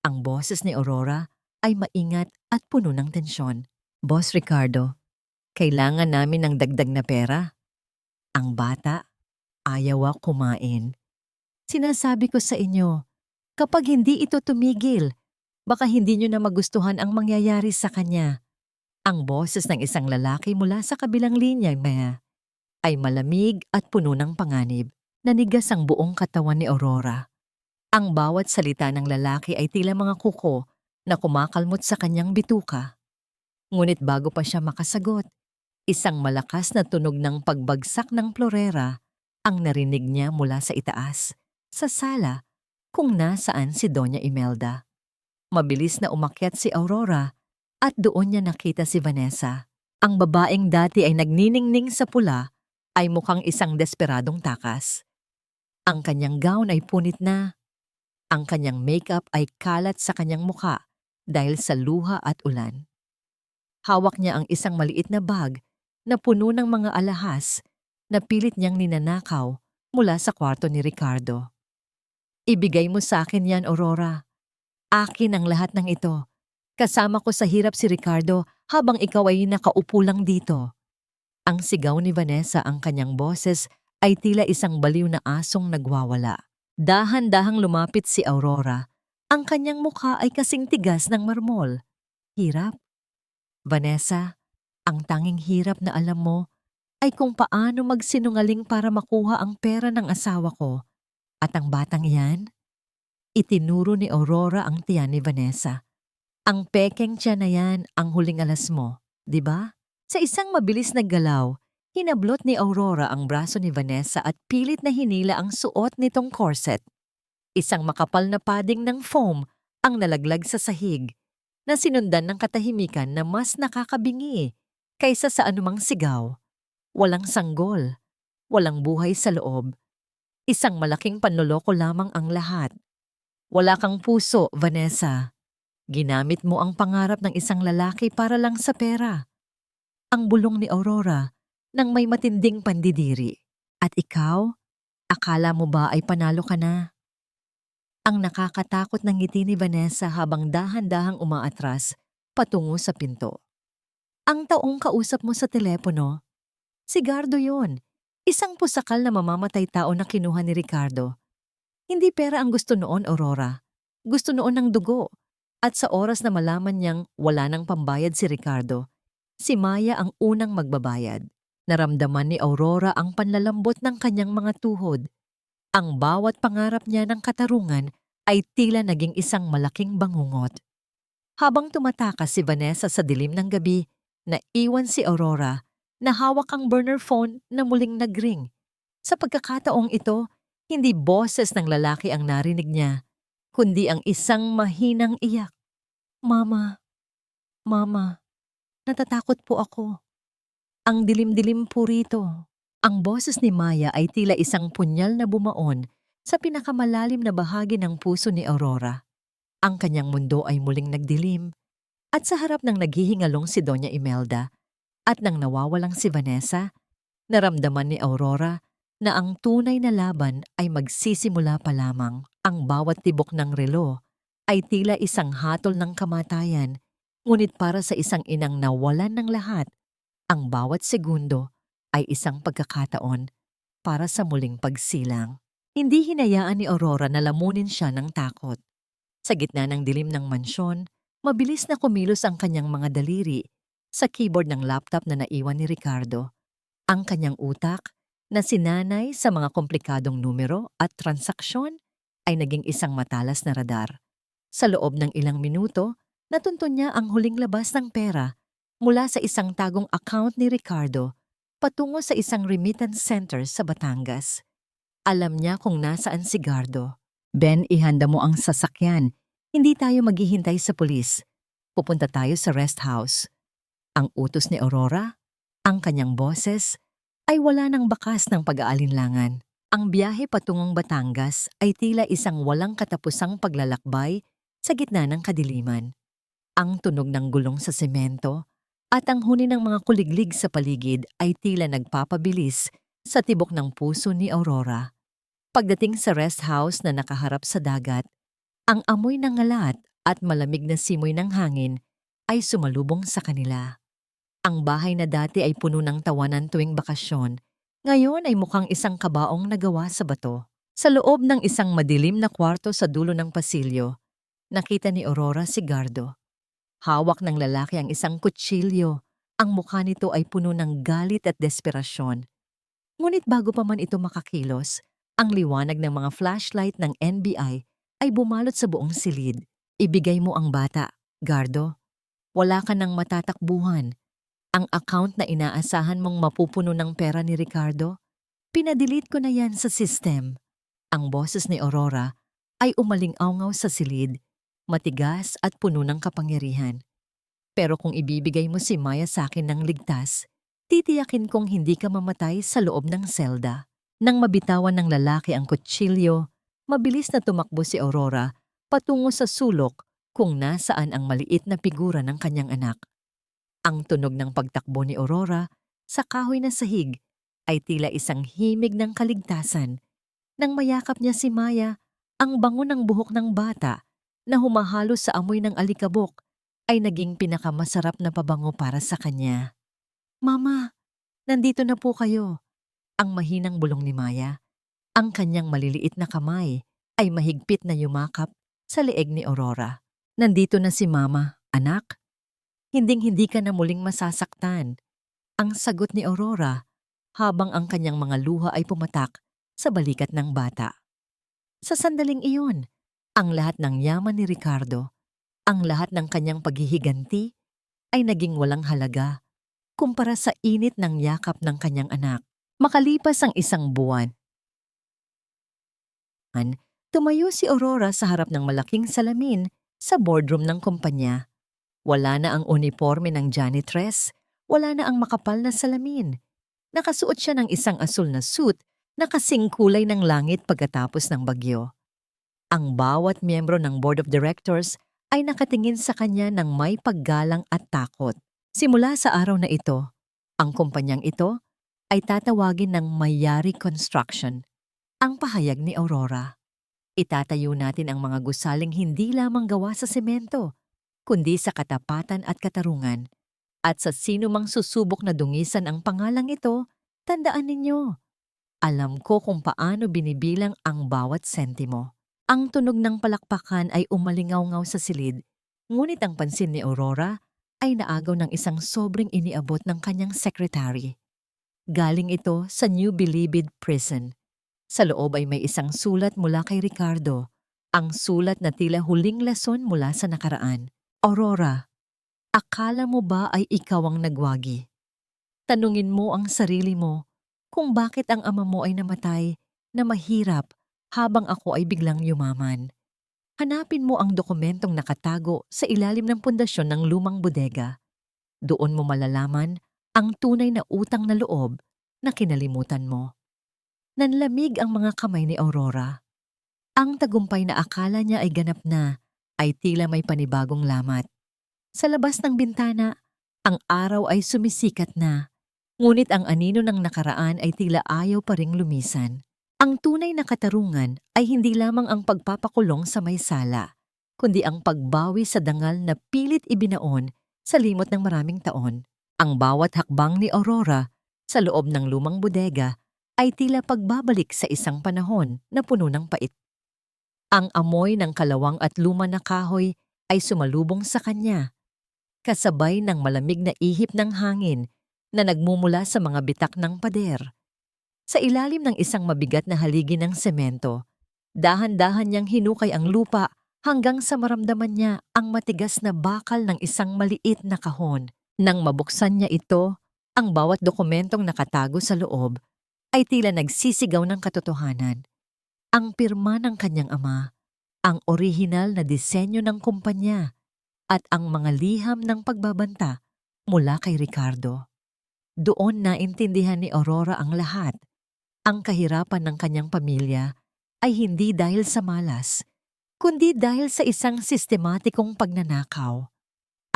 Ang boses ni Aurora ay maingat at puno ng tensyon. Boss Ricardo, kailangan namin ng dagdag na pera. Ang bata, ayaw kumain. Sinasabi ko sa inyo, kapag hindi ito tumigil, baka hindi nyo na magustuhan ang mangyayari sa kanya. Ang boses ng isang lalaki mula sa kabilang linya, Maya, ay malamig at puno ng panganib. Nanigas ang buong katawan ni Aurora. Ang bawat salita ng lalaki ay tila mga kuko na kumakalmot sa kanyang bituka. Ngunit bago pa siya makasagot, isang malakas na tunog ng pagbagsak ng plorera ang narinig niya mula sa itaas, sa sala, kung nasaan si Doña Imelda. Mabilis na umakyat si Aurora at doon niya nakita si Vanessa. Ang babaeng dati ay nagniningning sa pula ay mukhang isang desperadong takas. Ang kanyang gown ay punit na. Ang kanyang makeup ay kalat sa kanyang mukha dahil sa luha at ulan. Hawak niya ang isang maliit na bag na puno ng mga alahas na pilit niyang ninanakaw mula sa kwarto ni Ricardo. Ibigay mo sa akin yan, Aurora. Akin ang lahat ng ito. Kasama ko sa hirap si Ricardo habang ikaw ay nakaupo lang dito. Ang sigaw ni Vanessa, ang kanyang boses ay tila isang baliw na asong nagwawala. Dahan-dahang lumapit si Aurora. Ang kanyang mukha ay kasing tigas ng marmol. Hirap? Vanessa, ang tanging hirap na alam mo ay kung paano magsinungaling para makuha ang pera ng asawa ko. At ang batang iyan, itinuro ni Aurora ang tiyan ni Vanessa. Ang pekeng tiyan na yan ang huling alas mo, di ba? Sa isang mabilis na galaw, hinablot ni Aurora ang braso ni Vanessa at pilit na hinila ang suot nitong corset. Isang makapal na padding ng foam ang nalaglag sa sahig, na sinundan ng katahimikan na mas nakakabingi kaysa sa anumang sigaw. Walang sanggol, walang buhay sa loob. Isang malaking panloloko lamang ang lahat. Wala kang puso, Vanessa. Ginamit mo ang pangarap ng isang lalaki para lang sa pera. Ang bulong ni Aurora nang may matinding pandidiri. At ikaw, akala mo ba ay panalo ka na? Ang nakakatakot ng ngiti ni Vanessa habang dahan-dahang umaatras patungo sa pinto. Ang taong kausap mo sa telepono, si Gardo yon. Isang pusakal na mamamatay tao na kinuha ni Ricardo. Hindi pera ang gusto noon, Aurora. Gusto noon ng dugo. At sa oras na malaman niyang wala nang pambayad si Ricardo, si Maya ang unang magbabayad. Naramdaman ni Aurora ang panlalambot ng kanyang mga tuhod. Ang bawat pangarap niya ng katarungan ay tila naging isang malaking bangungot. Habang tumatakas si Vanessa sa dilim ng gabi, naiwan si Aurora na hawak ang burner phone na muling nagring. Sa pagkakataong ito, hindi boses ng lalaki ang narinig niya, kundi ang isang mahinang iyak. Mama, Mama, natatakot po ako. Ang dilim-dilim po rito. Ang boses ni Maya ay tila isang punyal na bumaon sa pinakamalalim na bahagi ng puso ni Aurora. Ang kanyang mundo ay muling nagdilim, at sa harap ng naghihingalong si Doña Imelda at nang nawawalang si Vanessa, naramdaman ni Aurora na ang tunay na laban ay magsisimula pa lamang. Ang bawat tibok ng relo ay tila isang hatol ng kamatayan, ngunit para sa isang inang nawalan ng lahat, ang bawat segundo ay isang pagkakataon para sa muling pagsilang. Hindi hinayaan ni Aurora na lamunin siya ng takot. Sa gitna ng dilim ng mansyon, mabilis na kumilos ang kanyang mga daliri sa keyboard ng laptop na naiwan ni Ricardo. Ang kanyang utak, na sinanay sa mga komplikadong numero at transaksyon, ay naging isang matalas na radar. Sa loob ng ilang minuto, natuntun niya ang huling labas ng pera mula sa isang tagong account ni Ricardo patungo sa isang remittance center sa Batangas. Alam niya kung nasaan si Gardo. Ben, ihanda mo ang sasakyan. Hindi tayo maghihintay sa pulis. Pupunta tayo sa rest house. Ang utos ni Aurora, ang kanyang boses, ay wala ng bakas ng pag-aalinlangan. Ang biyahe patungong Batangas ay tila isang walang katapusang paglalakbay sa gitna ng kadiliman. Ang tunog ng gulong sa semento at ang huni ng mga kuliglig sa paligid ay tila nagpapabilis sa tibok ng puso ni Aurora. Pagdating sa rest house na nakaharap sa dagat, ang amoy ng ngalat at malamig na simoy ng hangin ay sumalubong sa kanila. Ang bahay na dati ay puno ng tawanan tuwing bakasyon, ngayon ay mukhang isang kabaong nagawa sa bato. Sa loob ng isang madilim na kwarto sa dulo ng pasilyo, nakita ni Aurora si Gardo. Hawak ng lalaki ang isang kutsilyo. Ang mukha nito ay puno ng galit at desperasyon. Ngunit bago pa man ito makakilos, ang liwanag ng mga flashlight ng NBI ay bumalot sa buong silid. Ibigay mo ang bata, Gardo. Wala ka nang matatakbuhan. Ang account na inaasahan mong mapupuno ng pera ni Ricardo, pinadelete ko na yan sa system. Ang boses ni Aurora ay umaling-awngaw sa silid, matigas at puno ng kapangyarihan. Pero kung ibibigay mo si Maya sa akin ng ligtas, titiyakin kong hindi ka mamatay sa loob ng selda. Nang mabitawan ng lalaki ang kutsilyo, mabilis na tumakbo si Aurora patungo sa sulok kung nasaan ang maliit na figura ng kanyang anak. Ang tunog ng pagtakbo ni Aurora sa kahoy na sahig ay tila isang himig ng kaligtasan. Nang mayakap niya si Maya, ang bango ng buhok ng bata na humahalo sa amoy ng alikabok ay naging pinakamasarap na pabango para sa kanya. Mama, nandito na po kayo. Ang mahinang bulong ni Maya. Ang kanyang maliliit na kamay ay mahigpit na yumakap sa leeg ni Aurora. Nandito na si Mama, anak. Hinding-hindi ka na muling masasaktan. Ang sagot ni Aurora habang ang kanyang mga luha ay pumatak sa balikat ng bata. Sa sandaling iyon, ang lahat ng yaman ni Ricardo, ang lahat ng kanyang paghihiganti ay naging walang halaga kumpara sa init ng yakap ng kanyang anak. Makalipas ang isang buwan, tumayo si Aurora sa harap ng malaking salamin sa boardroom ng kumpanya. Wala na ang uniforme ng janitress, wala na ang makapal na salamin. Nakasuot siya ng isang asul na suit na kasing kulay ng langit pagkatapos ng bagyo. Ang bawat miyembro ng board of directors ay nakatingin sa kanya ng may paggalang at takot. Simula sa araw na ito, ang kumpanyang ito ay tatawagin ng Mayari Construction, ang pahayag ni Aurora. Itatayo natin ang mga gusaling hindi lamang gawa sa semento, kundi sa katapatan at katarungan. At sa sino mang susubok na dungisan ang pangalang ito, tandaan ninyo, alam ko kung paano binibilang ang bawat sentimo. Ang tunog ng palakpakan ay umalingaw-ngaw sa silid, ngunit ang pansin ni Aurora ay naagaw ng isang sobrang iniabot ng kanyang secretary. Galing ito sa New Bilibid Prison. Sa loob ay may isang sulat mula kay Ricardo, ang sulat na tila huling lason mula sa nakaraan. Aurora, akala mo ba ay ikaw ang nagwagi? Tanungin mo ang sarili mo kung bakit ang ama mo ay namatay na mahirap habang ako ay biglang yumaman. Hanapin mo ang dokumentong nakatago sa ilalim ng pundasyon ng lumang bodega. Doon mo malalaman ang tunay na utang na loob na kinalimutan mo. Nanlamig ang mga kamay ni Aurora. Ang tagumpay na akala niya ay ganap na ay tila may panibagong lamat. Sa labas ng bintana, ang araw ay sumisikat na, ngunit ang anino ng nakaraan ay tila ayaw pa ring lumisan. Ang tunay na katarungan ay hindi lamang ang pagpapakulong sa may sala, kundi ang pagbawi sa dangal na pilit ibinaon sa limot ng maraming taon. Ang bawat hakbang ni Aurora sa loob ng lumang bodega ay tila pagbabalik sa isang panahon na puno ng pait. Ang amoy ng kalawang at luma na kahoy ay sumalubong sa kanya, kasabay ng malamig na ihip ng hangin na nagmumula sa mga bitak ng pader. Sa ilalim ng isang mabigat na haligi ng semento, dahan-dahan niyang hinukay ang lupa hanggang sa maramdaman niya ang matigas na bakal ng isang maliit na kahon. Nang mabuksan niya ito, ang bawat dokumentong nakatago sa loob ay tila nagsisigaw ng katotohanan. Ang pirma ng kanyang ama, ang orihinal na disenyo ng kumpanya, at ang mga liham ng pagbabanta mula kay Ricardo. Doon naintindihan ni Aurora ang lahat. Ang kahirapan ng kanyang pamilya ay hindi dahil sa malas, kundi dahil sa isang sistematikong pagnanakaw.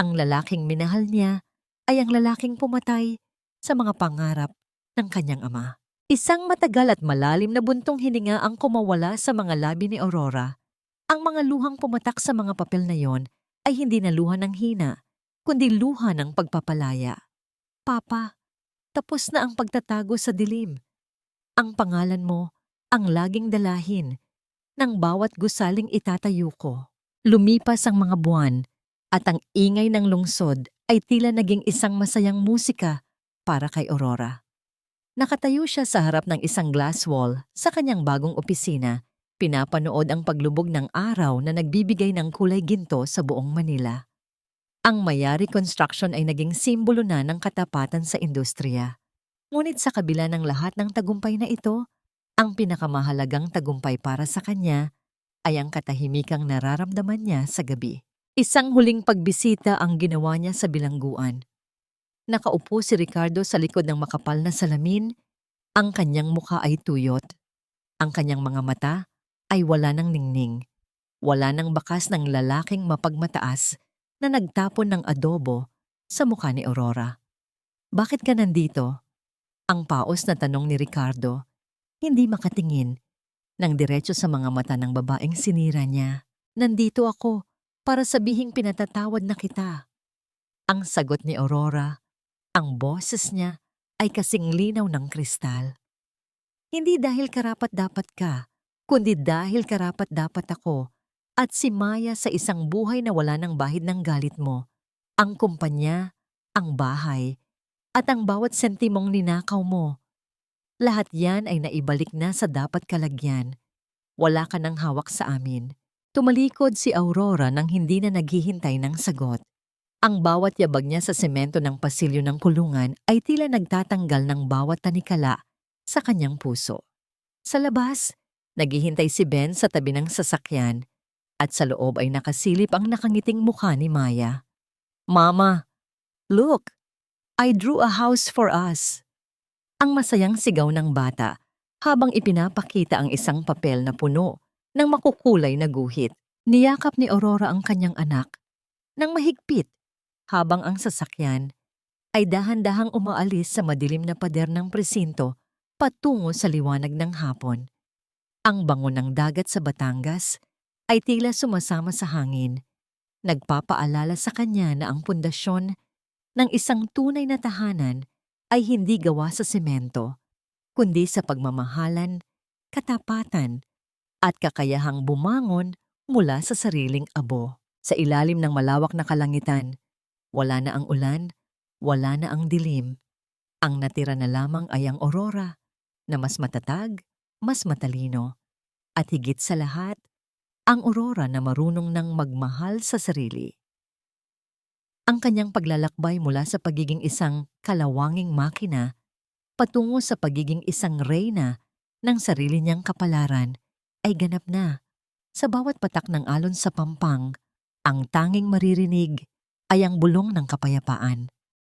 Ang lalaking minahal niya ay ang lalaking pumatay sa mga pangarap ng kanyang ama. Isang matagal at malalim na buntong hininga ang kumawala sa mga labi ni Aurora. Ang mga luhang pumatak sa mga papel na yon ay hindi na luha ng hina, kundi luha ng pagpapalaya. Papa, tapos na ang pagtatago sa dilim. Ang pangalan mo ang laging dalahin ng bawat gusaling itatayo ko. Lumipas ang mga buwan at ang ingay ng lungsod ay tila naging isang masayang musika para kay Aurora. Nakatayo siya sa harap ng isang glass wall sa kanyang bagong opisina, pinapanood ang paglubog ng araw na nagbibigay ng kulay ginto sa buong Manila. Ang Mayari Construction ay naging simbolo na ng katapatan sa industriya. Ngunit sa kabila ng lahat ng tagumpay na ito, ang pinakamahalagang tagumpay para sa kanya ay ang katahimikang nararamdaman niya sa gabi. Isang huling pagbisita ang ginawa niya sa bilangguan. Nakaupo si Ricardo sa likod ng makapal na salamin, ang kanyang mukha ay tuyot. Ang kanyang mga mata ay wala ng ningning. Wala ng bakas ng lalaking mapagmataas na nagtapon ng adobo sa mukha ni Aurora. Bakit ka nandito? Ang paos na tanong ni Ricardo, hindi makatingin, nang diretso sa mga mata ng babaeng sinira niya. Nandito ako para sabihing pinatatawad na kita. Ang sagot ni Aurora, ang boses niya ay kasing linaw ng kristal. Hindi dahil karapat-dapat ka, kundi dahil karapat-dapat ako at si Maya sa isang buhay na wala ng bahid ng galit mo. Ang kumpanya, ang bahay, at ang bawat sentimong ninakaw mo. Lahat yan ay naibalik na sa dapat kalagyan. Wala ka nang hawak sa amin. Tumalikod si Aurora nang hindi na naghihintay ng sagot. Ang bawat yabag niya sa semento ng pasilyo ng kulungan ay tila nagtatanggal ng bawat tanikala sa kanyang puso. Sa labas, naghihintay si Ben sa tabi ng sasakyan at sa loob ay nakasilip ang nakangiting mukha ni Maya. "Mama, look! I drew a house for us." Ang masayang sigaw ng bata habang ipinapakita ang isang papel na puno ng makukulay na guhit. Niyakap ni Aurora ang kanyang anak nang mahigpit habang ang sasakyan ay dahan-dahang umaalis sa madilim na pader ng presinto patungo sa liwanag ng hapon. Ang bango ng dagat sa Batangas ay tila sumasama sa hangin, nagpapaalala sa kanya na ang pundasyon ng isang tunay na tahanan ay hindi gawa sa semento, kundi sa pagmamahalan, katapatan, at kakayahang bumangon mula sa sariling abo. Sa ilalim ng malawak na kalangitan, wala na ang ulan, wala na ang dilim. Ang natira na lamang ay ang aurora na mas matatag, mas matalino, at higit sa lahat, ang aurora na marunong nang magmahal sa sarili. Ang kanyang paglalakbay mula sa pagiging isang kalawanging makina patungo sa pagiging isang reyna ng sarili niyang kapalaran ay ganap na. Sa bawat patak ng alon sa pampang, ang tanging maririnig ay ang bulong ng kapayapaan.